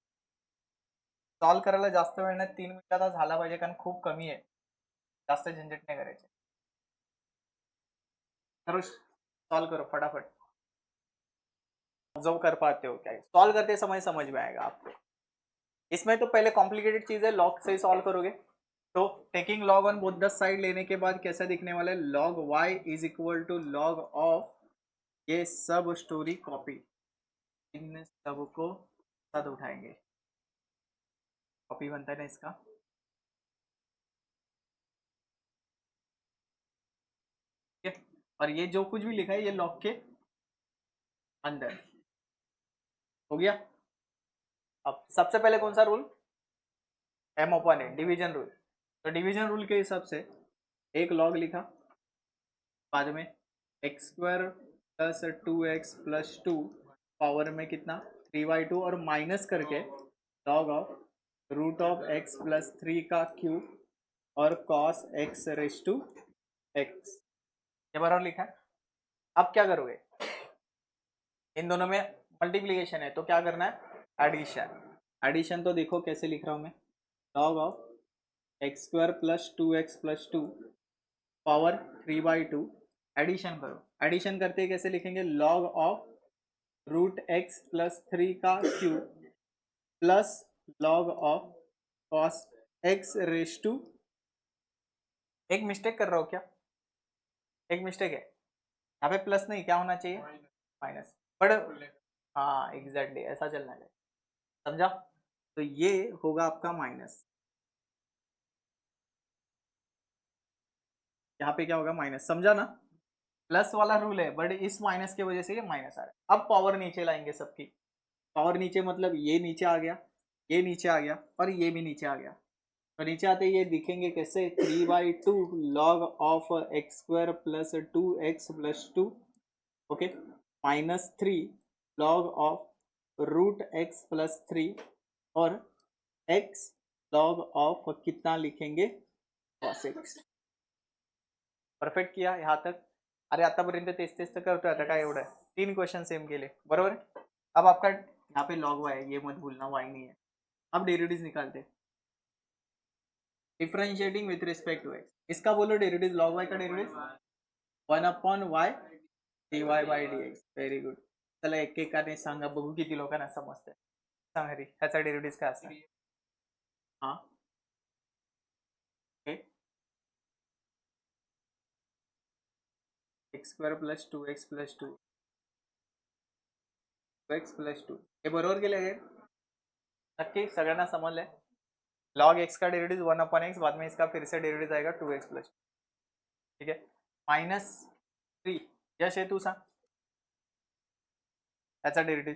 Solve करायला जास्त वेळ नाही, 3 मिनिटात झाला पाहिजे, कारण खूप कमी आहे, जास्त झंझट नाही करायचे, करो सॉल्व करो फटाफट, ऑब्जर्व कर पाते हो क्या, सॉल्व करते समय समझ में आएगा आपको। इसमें तो पहले कॉम्प्लिकेटेड चीज है, लॉग से ही सॉल्व करोगे, तो taking log on both the side लेने के बाद कैसा दिखने वाला है, log y is equal to log of, ये सब स्टोरी कॉपी, इन सबको साथ उठाएंगे, कॉपी बनता है ना इसका, ठीक है, और ये जो कुछ भी लिखा है ये लॉग के अंदर, हो गया। अब सबसे पहले कौन सा रूल, एम ओपन है, डिवीजन रूल। तो डिवीजन रूल के हिसाब से एक लॉग लिखा, बाद में x square plus 2x plus 2 power में कितना 3/2 और माइनस करके log of root of x plus 3 का क्यूब और cos x raise to x, ये बराबर लिखा है। अब क्या करोगे, इन दोनों में मल्टीप्लीकेशन है तो क्या करना है, एडिशन। एडिशन तो देखो कैसे लिख रहा हूं मैं, log of x square plus 2x plus 2 power 3/2, addition करो। एडिशन करते कैसे लिखेंगे, log of root x plus 3 का cube plus log of cos x raise to, एक मिस्टेक कर रहा हो क्या, एक मिस्टेक है यहाँ पे, प्लस नहीं क्या होना चाहिए, माइनस। बट हाँ एग्जैक्टली ऐसा चलना चाहिए, समझा। तो ये होगा आपका माइनस, यहाँ पे क्या होगा माइनस, समझा ना। प्लस वाला रूल है बट इस माइनस की वजह से ये माइनस आ रहा है। अब पावर नीचे लाएंगे सबकी, पावर नीचे मतलब ये नीचे आ गया, ये नीचे आ गया और ये भी नीचे आ गया। तो नीचे आते ये दिखेंगे कैसे, 3/2 log of x square plus 2x plus 2, okay, minus 3 log of root x plus 3 और x लॉग ऑफ कितना लिखेंगे, cos x। परफेक्ट किया यहाँ तक। अरे आतापर्यंत तेच तेच तर करतोय, आता काय एवढं आहे, 3 क्वेश्चन सेम केले बरोबर। अब आपका यहाँ पे log y है, ये मत भूलना y नहीं है। अब डेरिवेटिव्स निकालते, differentiating with respect to x, इसका बोलो डेरिवेटिव, log y का derivative 1/y dy/dx, very good. चला एक एक ने सांगा बघू किती लोकांना समजते, सांग हरी ह्याचा डेरिवेटिव्ह काय असणार, हा okay, x square plus 2x plus 2x plus 2, हे बरोबर केले आहे नक्की सगळ्यांना समजलंय। लॉग एक्स का डेरिवेटिव 1/x, बाद में इसका फिर से डेरिवेटिव आएगा 2x प्लस, ठीक है, -3, यश है तू सांग त्याचा डेरिवेटिव,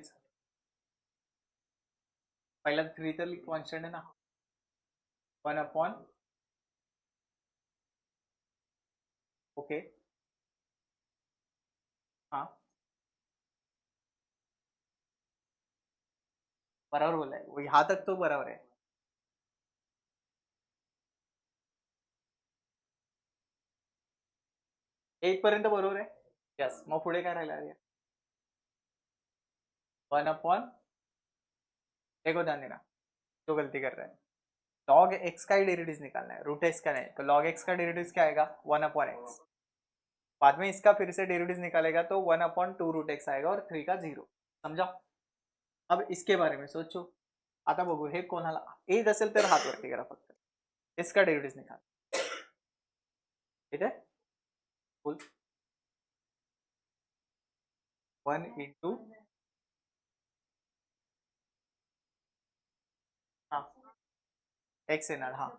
पहिला 3 तर कॉन्स्टंट आहे ना, 1/, ओके, हाँ बराबर बोला है वो, यहाँ तक तो बराबर है। एक पर्यंत बरोबर आहे, यस, मग पुढे काय राहिलं आहे, 1/, देखो ध्यान देना तो गलती कर रहा है, log x का ही डेरिवेटिव निकालना है, रूट एक्स का नहीं। तो log x का डेरिवेटिव क्या आएगा, 1/x, बाद में इसका फिर से डेरिवेटिव निकालेगा तो 1/2 रूट एक्स आएगा और 3 का 0, समझा। अब इसके बारे में सोचो, आता बघू हे कोणाला येत असेल तर हात वरती करा फक्त, इसका डेरिवेटिव निकाल, ठीक है, फुल 1 इंटू, हाँ एक्स येणार, हाँ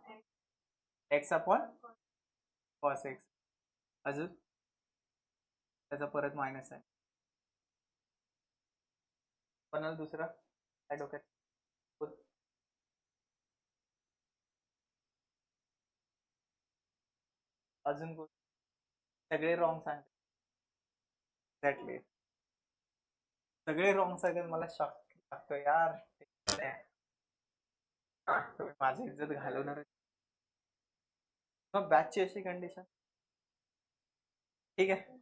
x/cos x, अजून त्याचा परत मायनस आहे, कोणाला दुसरा काय डोक्यात, बोल. अजून कोण, सगळे रॉंग सांगते, एक्झॅक्टली सगळे रॉंग सांगत, मला शॉक लागतो यार, तुम्ही माझी इज्जत घालवणार, मग बॅचची अशी कंडिशन, ठीक है।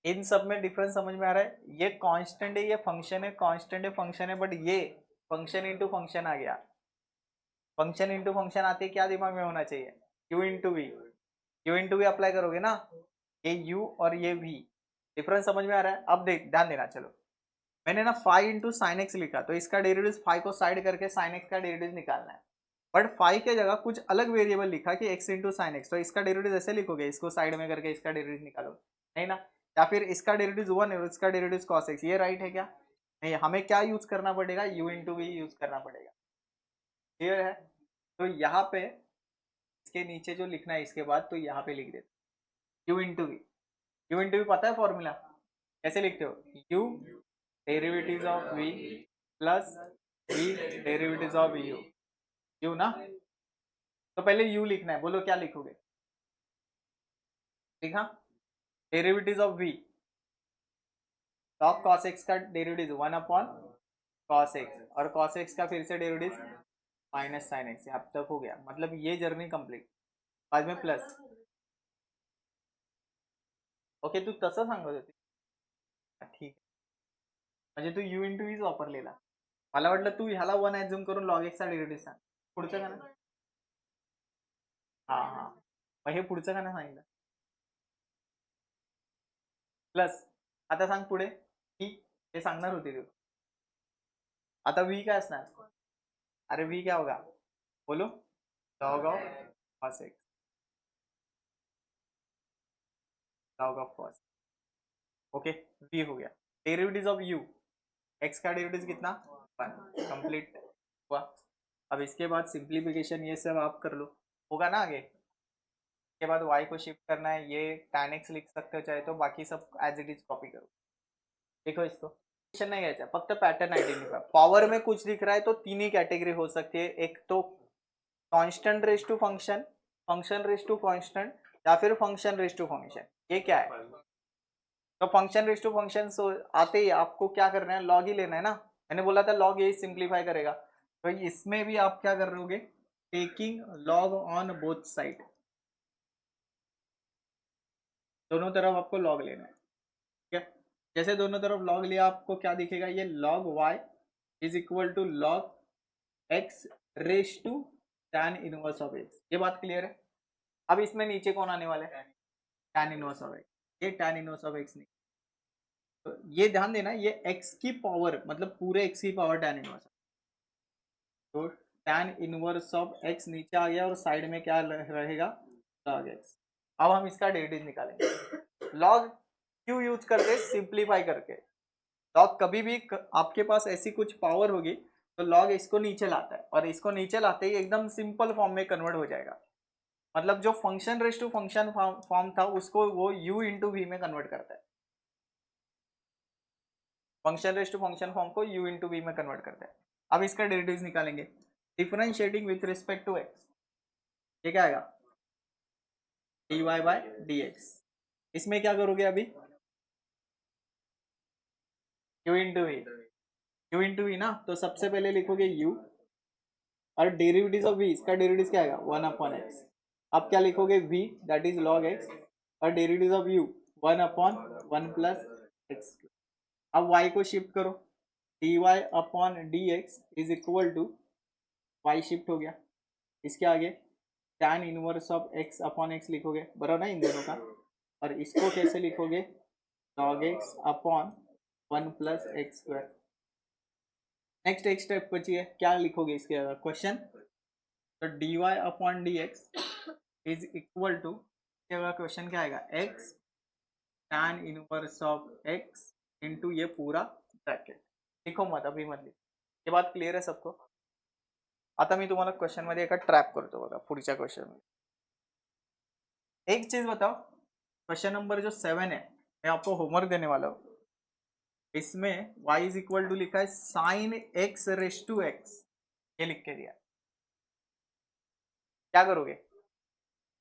इन सब में डिफरेंस समझ में आ रहा है, ये कांस्टेंट है, ये फंक्शन है, कांस्टेंट है फंक्शन है, बट ये फंक्शन इंटू फंक्शन आ गया। फंक्शन इंटू फंक्शन आते क्या दिमाग में होना चाहिए, u into v, u into v apply करोगे ना, ये u और ये v, डिफरेंस समझ में आ रहा है। अब देख ध्यान देना, चलो मैंने ना फाइव इंटू साइन एक्स लिखा, तो इसका डेरिवेटिव फाइव को साइड करके साइन एक्स का डेरिवेटिव निकालना है, बट फाइव के जगह कुछ अलग वेरिएबल लिखा कि एक्स इंटू साइन एक्स, तो इसका डेरिवेटिव ऐसे लिखोगे, इसको साइड में करके इसका डेरिवेटिव निकालो, नहीं ना। या फिर इसका डेरिवेटिव 1 है, इसका डेरिवेटिव कॉस एक्स, ये राइट है क्या, नहीं, हमें क्या यूज करना पड़ेगा, u इंटू वी यूज करना पड़ेगा, क्लियर है। तो यहाँ पे इसके नीचे जो लिखना है इसके बाद, तो यहाँ पे लिख देते u into v, u into v पता है फॉर्मूला कैसे लिखते हो, u derivatives of v plus v derivatives of u ना। तो पहले u लिखना है, बोलो क्या लिखोगे? लिखा derivatives of v, log cos x का डेरिवेटिव 1 अपॉन cos x, और cos x का फिर से डेरिवेटिव माइनस साइन एक्स। अब तक हो गया, मतलब ये जर्नी कंप्लीट। बाद में प्लस। ओके, तू तसं सांगत होती, ठीक आहे, म्हणजे तू u इंटू व्हीच वापरलेला. मला वाटलं तू ह्याला 1 ऍझ्युम करून लॉग एक्सचा डेरिवेटिव्ह सांग. पुढचं का ना? हा हा, मग हे पुढचं का ना सांगितलं प्लस. आता सांग पुढे v, हे सांगणार होती तू. आता v काय असणार? अरे v क्या होगा, बोलो. Log of cos x, log of cos. Okay, v हो गया. डेरिवेटिव ऑफ u, x का डेरिवेटिव कितना? 1. कंप्लीट हुआ. अब इसके बाद सिंप्लीफिकेशन ये सब आप कर लो, होगा ना आगे. इसके बाद y को शिफ्ट करना है, ये tan x लिख सकते हो चाहे तो, बाकी सब एज इट इज कॉपी करो. देखो इसको नहीं घ्यायचा, फक्त पॅटर्न आयडेंटिफाय. पॉवर में कुछ दिख रहा है तो तीन ही कैटेगरी हो सकती है, एक तो constant raise to function, function raise to constant, या फिर फंक्शन रेस टू फंक्शन. ये क्या है? तो फंक्शन रेस टू फंक्शन आते ही आपको क्या करना है, लॉग ही लेना है ना. मैंने बोला था लॉग यही सिंप्लीफाई करेगा. तो इसमें भी आप क्या कर रहे, taking log on both side, दोनों तरफ आपको लॉग लेना है. ठीक है, जैसे दोनों तरफ लॉग लिया आपको क्या दिखेगा, ये log y is equal to log x raise to tan inverse of x. ये बात क्लियर है? अब इसमें नीचे कौन आने वाला है? Tan inverse of x. ये टैन इनवर्स ऑफ x नहीं, तो ये ध्यान देना, ये x की पावर, मतलब पूरे x की पावर टैन इनवर्स. तो टैन इनवर्स ऑफ x नीचे आ गया और साइड में क्या रहेगा, लॉग x. अब हम इसका डेरिवेटिव निकालेंगे. लॉग क्यों यूज करते? सिंप्लीफाई करके. लॉग कभी भी आपके पास ऐसी कुछ पावर होगी तो लॉग इसको नीचे लाता है, और इसको नीचे लाते ही एकदम सिंपल फॉर्म में कन्वर्ट हो जाएगा. मतलब जो function raise to function form था उसको वो u इंटू वी में कन्वर्ट करता है. Function raise to function form को u इंटू वी में कन्वर्ट करता है. अब इसका डेरिवेटिव निकालेंगे, differentiating with respect to x. ये क्या आएगा? dy by dx. इसमें क्या करोगे अभी? u into v, u into v ना, तो सबसे पहले लिखोगे u, और डेरिवेटिव ऑफ v, इसका डेरिवेटिव क्या आएगा? 1 अपॉन x. अब क्या लिखोगे? v that is log x, और derivative of u 1 upon 1 plus x. अब y को शिफ्ट करो, dy upon dx is equal to, y shift हो गया, इसके आगे tan inverse of x upon x लिखोगे, बराबर ना इन दोनों का. और इसको कैसे लिखोगे? log x upon 1 plus x square. Next एक स्टेप बची है, क्या लिखोगे इसके अगर क्वेश्चन? तो dy upon dx is equal to, question क्या आएगा? x tan inverse of x into ये पूरा ब्रॅकेट. लिखो मत, अभी मत लिखो. ये बात क्लियर आहे सबको? आता मी तुम्हाला क्वेश्चन मध्ये एका ट्रॅप करतो बघा, पुढच्या क्वेश्चन मध्ये. एक चीज बताओ, क्वेश्चन नंबर जो 7 है, मैं आपको होमवर्क देने वाला हूँ. इसमें y इज इक्वल टू लिखा है sine x raise to x, ये लिख के दिया. क्या करोगे?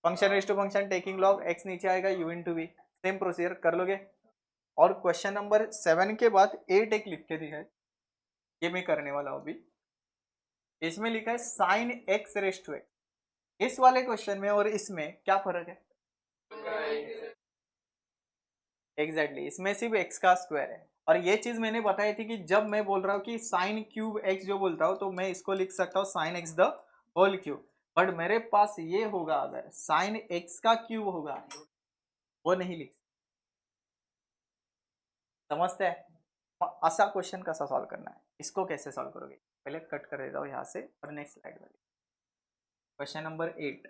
Function raise to function, taking log x नीचे आएगा, u into v. Same procedure कर लोगे. और क्वेश्चन नंबर 7 के बाद 8 एक लिख के दिया है, ये मैं करने वाला हूं अभी. इसमें लिखा है sine x raise to x. इस वाले क्वेश्चन में और इसमें क्या फर्क है? एग्जैक्टली, इसमें सिर्फ x का स्क्वायर है. और ये चीज मैंने बताई थी कि जब मैं बोल रहा हूँ कि साइन क्यूब x जो बोलता हूँ, तो मैं इसको लिख सकता हूँ sine x the whole cube. But मेरे पास ये होगा, अगर साइन x का क्यूब होगा, वो नहीं लिख. समझते हैं? ऐसा क्वेश्चन कैसा सॉल्व करना है, इसको कैसे सॉल्व करोगे? पहले कट कर देता हूँ यहाँ से, और नेक्स्ट स्लाइड में question number 8,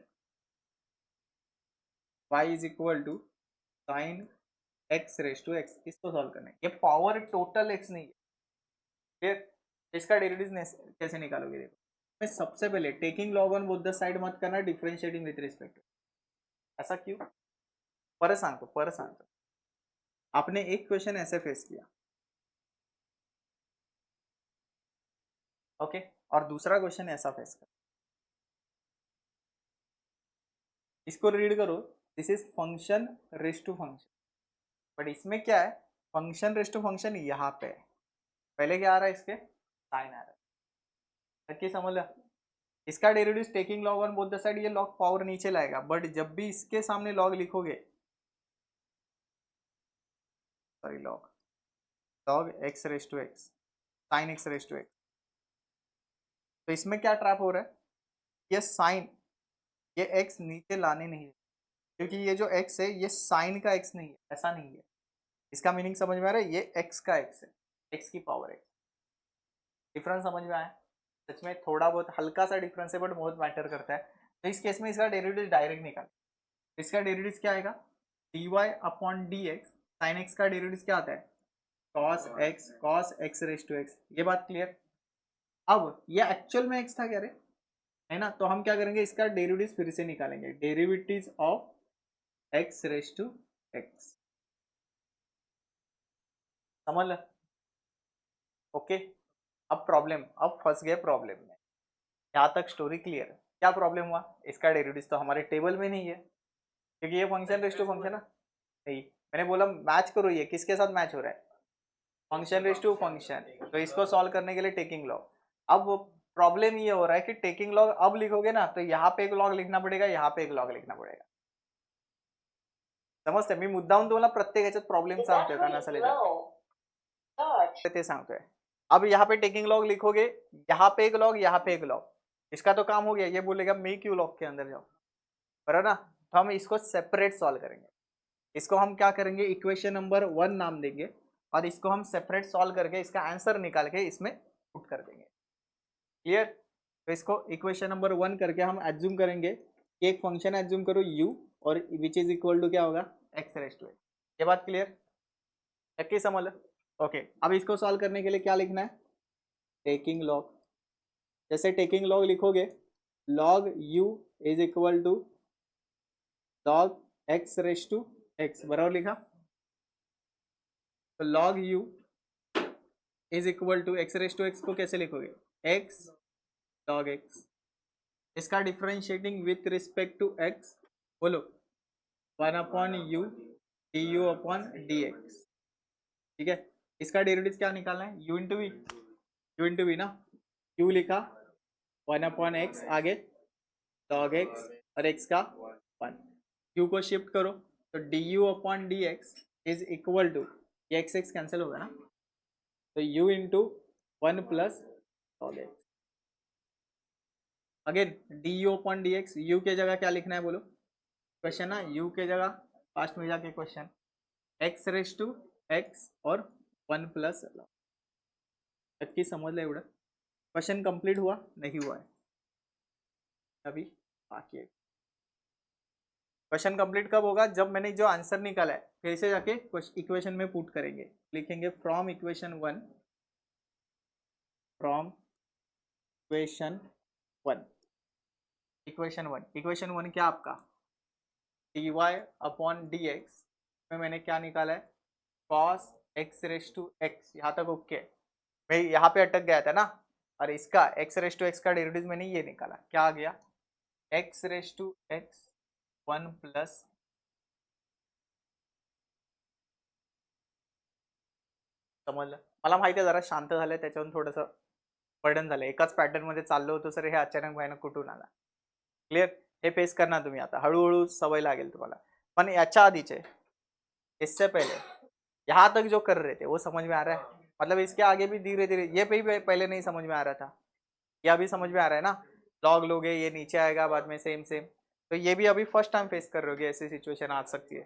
y is equal to sine x raise to x. इसको सॉल्व करना है. ये पावर टोटल x नहीं है. फिर इसका डेरिवेटिव कैसे निकालोगे? देखो, मैं सबसे पहले taking log on both the side मत करना, डिफरेंशिएटिंग विथ रिस्पेक्ट. ऐसा क्यों? पर सांगतो. आपने एक क्वेश्चन ऐसे फेस किया, ओके और दूसरा क्वेश्चन ऐसा फेस कर, इसको रीड करो, this is function raise to function, but इसमें क्या है, फंक्शन रेस टू फंक्शन यहाँ पे है, पहले क्या आ रहा है इसके साइन आ रहा है, ताकि समझ लो इसका derivative taking log on both the side, ये लॉग पावर नीचे लाएगा, बट जब भी इसके सामने लॉग लिखोगे, sorry log log x raise to x sine x raise to x, तो इसमें क्या ट्रैप हो रहा है, ये साइन, ये एक्स नीचे लाने नहीं है, क्योंकि ये जो एक्स है ये साइन का एक्स नहीं है, ऐसा नहीं है, इसका मीनिंग समझ में आ रहा है, ये एक्स का एक्स है, एक्स की पावर एक्स, डिफरेंस समझ में आया, सच में थोड़ा बहुत हल्का सा डिफरेंस है बट बहुत मैटर करता है। तो इस केस में इसका डेरिवेटिव डायरेक्ट निकाल, इसका डेरिवेटिव क्या आएगा, d y upon d x, sine x का डेरिवेटिव क्या आता है, cos x raise to x, ये बात क्लियर। अब ये एक्चुअल में एक्स था क्या रे, है ना, तो हम क्या करेंगे, इसका डेरिवेटिव फिर से निकालेंगे, derivative of x raise to x, समझ लो, ओके। अब प्रॉब्लम, अब फंस गए प्रॉब्लम में, यहाँ तक स्टोरी क्लियर, क्या प्रॉब्लम हुआ, इसका डेरिवेटिव तो हमारे टेबल में नहीं है, क्योंकि ये फंक्शन रेस टू फंक्शन है, नहीं, मैंने बोला मैच करो, ये किसके साथ मैच हो रहा है, फंक्शन रेस टू फंक्शन, तो इसको सॉल्व करने के लिए टेकिंग लॉग, अब प्रॉब्लम ये हो रहा है कि टेकिंग लॉग अब लिखोगे ना, तो यहाँ पे एक लॉग लिखना पड़ेगा, यहाँ पे एक लॉग लिखना पड़ेगा, समजते, मी मुद्दाहून तुम्हाला प्रत्येक ह्याच्यात प्रॉब्लेम सांगतोय का नसेल ते सांगतोय। अब यहाँ पे टेकिंग लॉग लिखोगे, यहाँ पे एक लॉग, यहाँ पे एक लॉग, इसका तो काम हो गया, ये बोलेगा मेक यू लॉग के अंदर जाओ, बराबर ना, तो हम इसको सेपरेट सॉल्व करेंगे, इसको हम क्या करेंगे, इक्वेशन नंबर 1 नाम देंगे, और इसको हम सेपरेट सॉल्व करके इसका आंसर निकाल के इसमें पुट कर देंगे, क्लियर। तो इसको इक्वेशन नंबर 1 करके हम एज्यूम करेंगे कि एक फंक्शन एज्यूम करो u, और विच इज इक्वल टू क्या होगा, एक्स रेस टू एक्स, ये बात क्लियर है कि समझ लो, ओके। अब इसको सॉल्व करने के लिए क्या लिखना है, टेकिंग लॉग, जैसे टेकिंग लॉग लिखोगे, log u is equal to log x raise to x, बराबर लिखा, तो log u is equal to x raise to x को कैसे लिखोगे, एक्स लॉग एक्स, इसका differentiating with respect to x, बोलो 1 upon u d u upon d x, ठीक है, इसका डेरिवेटिव क्या निकालना है, u into v, u into v ना, u लिखा 1 अपॉन एक्स, आगे लॉग एक्स और x का 1, u को शिफ्ट करो, तो d u upon d x is equal to, ये एक्स एक्स कैंसिल होगा ना, तो u into 1 plus log x, again d u upon d x, u के जगह क्या लिखना है बोलो, क्वेश्चन ना, यू के जगह फास्ट में जाके question, x raise to x और 1 प्लस लॉग, नक्की समजलं एवढं, क्वेश्चन कंप्लीट हुआ नहीं हुआ है, अभी बाकी है, क्वेश्चन कंप्लीट कब होगा, जब मैंने जो आंसर निकाला है फिर से जाके इक्वेशन में पुट करेंगे, लिखेंगे from equation 1, from equation 1, equation 1 क्या आपका, d y upon d x में मैंने क्या निकाला है, cos x raise to x, यहाँ तक ओके, मैं यहाँ पे अटक गया था ना, और इसका एक्स रेस टू एक्स का डेरिवेटिव मैंने ये निकाला, क्या आ गया, x raise to x 1 plus, समजलं, मला माहिती आहे जरा शांत झालंय त्याच्यावरून थोडंसं बर्डन झालं, एकाच पॅटर्न मध्ये चाललो होतो सर, हे अचानक भयानक कुठून आला, क्लियर, हे फेस करना तुम्ही आता, हळूहळू सवय लागेल तुम्हाला, पण याच्या आधीचे, इससे पहले यहाँ तक जो कर रहे थे वो समझ में आ रहा है, मतलब इसके आगे भी धीरे धीरे, ये भी पहले नहीं समझ में आ रहा था, ये अभी समझ में आ रहा है ना, लॉग लोगे ये नीचे आएगा बाद में सेम सेम, तो ये भी अभी फर्स्ट टाइम फेस कर रहे हो, ऐसी सिचुएशन आ सकती है,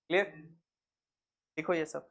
क्लियर, देखो ये सब